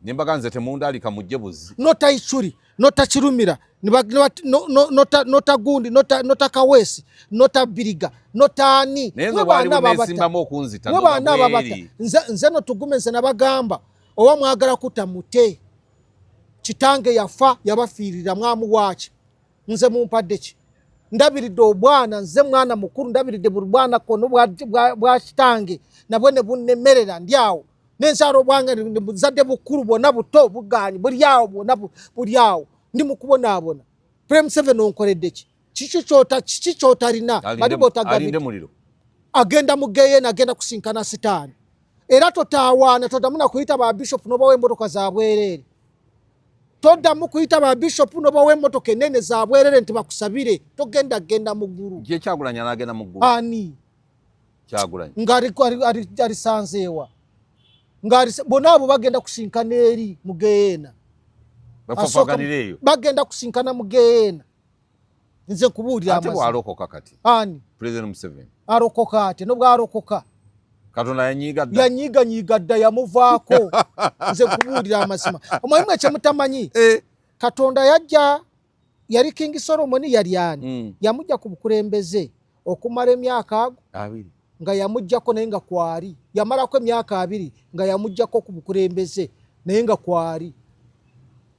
nembaganze temundalika mujjebuzi nota ichuri nota chirumira nota gundi nota kawesi nota biriga nota ani nenze bali besimba mo kunzita no babata nze no Tugume nze nabagamba owa mwagala kuta mute kitange yafa yabafirira mwamu wachi nze mumpadde ki ndabiridde obwana nze mwana mukuru ndabiridde bwana kono bwa kitange nabone bunnemerera ndyawo nensaro bwange buzadde bukuru bona buto buganyi bulyawo bona bulyawo ndi mukubona abona Prem 7 onkoledde ki chichota rina bali botagamide muliro agenda mugeye na agenda kusinkana sitani era totawana totamuna kuita ba bishop no bawe motoka za bwerere toda mukuita ba bishop no bawe motoka nene za bwerere ntibakusabire togenda muguru je Kyagulanya nagenda muguru ani Kyagulanya ngari sanzewa ngari bonabo bagenda kusinkana eri mugeyena bafaganireyo bagenda kusinkana mugeyena nze kubulira amazi ate warokoka kati ani President Museveni arokoka ate no bwarokoka Katonda yanyiga dda yamuvaako nze kubulira amazima omwalimu kye mutamanyi Katonda yajja yali King Solomon yali ani yamujja ku bukulembeze okumala emyaka 2 nga yamujjako naye nga kwali yamalako emyaka 2 nga yamujjako ku bukulembeze naye nga kwali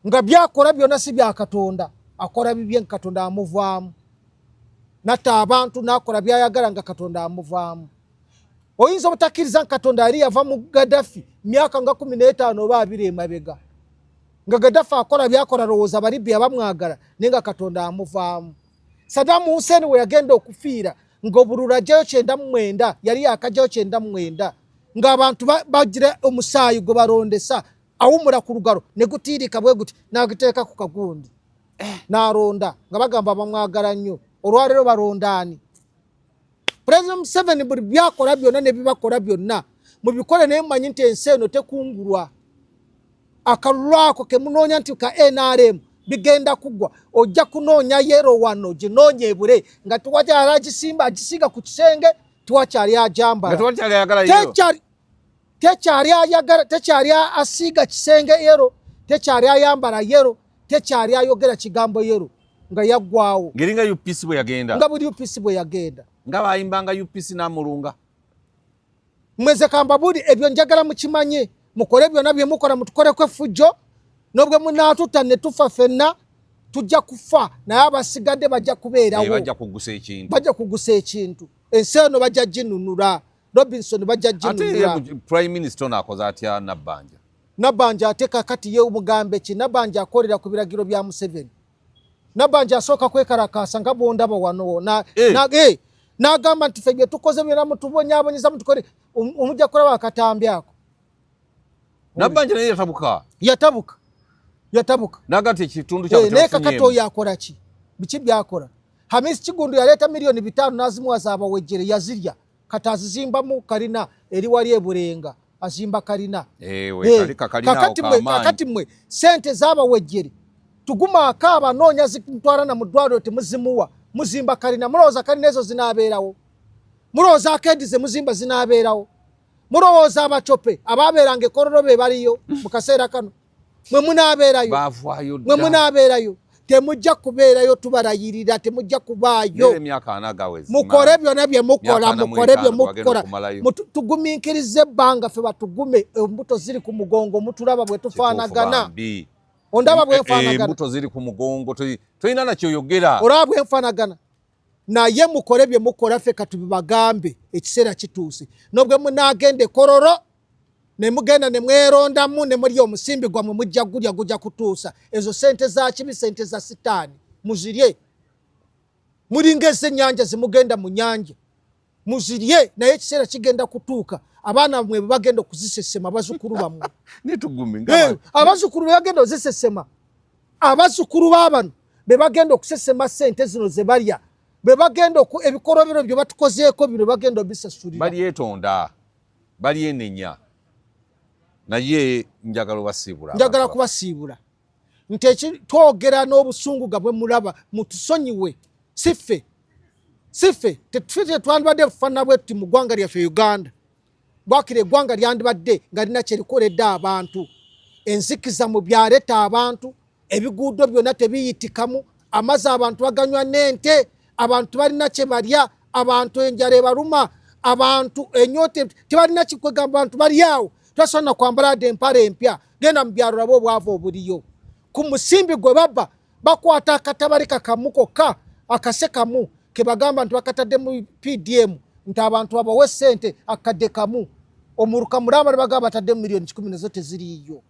nga byakola byonna si bya Katonda akola bibye Katonda amuvaamu nata abantu nakola byayagala nga Katonda amuvaamu oyinza obutakiriza Katonda ali yava mu Gaddafi myaka nga 15 oba 2 emabega nga Gaddafi akola byakola rowoza Libya bamwagala nenga Katonda amuvaamu Saddam Hussein we yagenda okufiira ngo burura jayo 99 yali akajayo 99 nga abantu bagira omusaayi go barondesa awumura ku lugalo ne gutirika bwe guti nagiteeka ku kagundi naronda nga bagamba bamwagala nnyo olwalero barondani President Museveni buli byakola byonna ne bibakola byonna mubikole naye mmanyi nti ensi eno tekungulwa akalulwako ke munoonya nti ka NRM bigenda kugwa ojja kunoonya yero wano ginoonya ebule nga tuwakyali agisimba agisiga ku kisenge tuwakyali ajambala tekyali asiga kisenge yero tekyali ayambala yero tekyali ayogera kigambo yero nga yaggwawo ngeringa UPC bwe yagenda nga buli UPC bwe yagenda nga bayimbanga UPC namulunga mweze kamba buli ebyo njagala mukimanye mukole byonna bye mukola mutukole kwe fujjo nobwe munatuta ne tufa fenna tujja kufa naye abasigadde bajja kubeerawo bajja kugusa ekintu ensi eno bajja ginunula Robinson bajja ginunula ate Prime Minister nakoze atya Nabbanja ate kakati ye umugambe ki Nabbanja akolera ku biragiro bya Museveni Nabbanja asooka kwekarakasa nga bondaba wano nagamba nti febye tukoze byonna mutubonyaabonyiza mutukole omujja kulaba akatambi ako Nabbanja naye yatabuka nagati ekitundu kya naye kakati oyo akola ki biki byakola Hamisi Kigundu yaleeta milioni 5 nazimuwaza abawejjere yazirya kati azizimbamu kalina eri wali ebulenga azimba kalina kakati mwe sente z'abawejjere Tuguma akaaba noonya zitwala na mudwaliro temuzimuwa muzimba kalina mulowooza kalina ezo zinaabeerawo mulowooza akendize muzimba zinaabeerawo mulowooza abacope abaabeeranga ekororo be baliyo mu kaseera kano mwe munaabeerayo temujja kubeerayo tubalayirira temujja kubaayo mukole byonna bye mukola tugumiikirize ebbanga ffe batugume embuto ziri ku mugongo mutulaba bwe tufaanagana ondaba bwe nfaanagana embuto ziri ku mugongo toyina nakyoyogera olaba bwe nfaanagana naye mukole bye mukola ffe katubibagambe ekiseera kituuse nobwe munaagenda kororo ne mugenda ne mwerondamu ne muli omusimbi gwammwe mujja gujja kutuusa ezo sente za kibi sente za sitaani muzirye mulinga ez'ennyanja zimugenda mu nyanja muzirye naye ekiseera kigenda kutuuka abaana mwe bagenda okuzisesema abazukulu bammwe abazukulu be bagenda ozisesema abazukulu baabano be bagenda okusesema sente zino ze balya be bagenda ebikolobero byo batukozeeko bino bagenda obisasulira balyetonda balyenenya naye njagala obasiibula njagala kubasiibula nti twogera n'obusungu gabwe mulaba mutusonyiwe sife tetwandibadde bufaanana bwetuti mu ggwanga lyaffe Uganda bwakira eggwanga lyandibadde nga lina kyerikoledde abantu enzikiza mu byaleeta abantu ebiguudo byonna tebiyitikamu amazzi abantu baganywa n'ente abantu balina kye balya abantu enjala ebaluma abantu enyote tebalina kikwegamba abantu bali awo twasobola kwambala de empale empya genda mu byalo labo obwavu obuliyo ku musimbi gwe baba bakwata akatabali kakamu kokka akase kamu ke bagamba nti bakatadde mu PDM nti abantu babawe ssente akadde kamu omuruka mulamba bagamba batadde mu miliyoni 10 zote ziriyo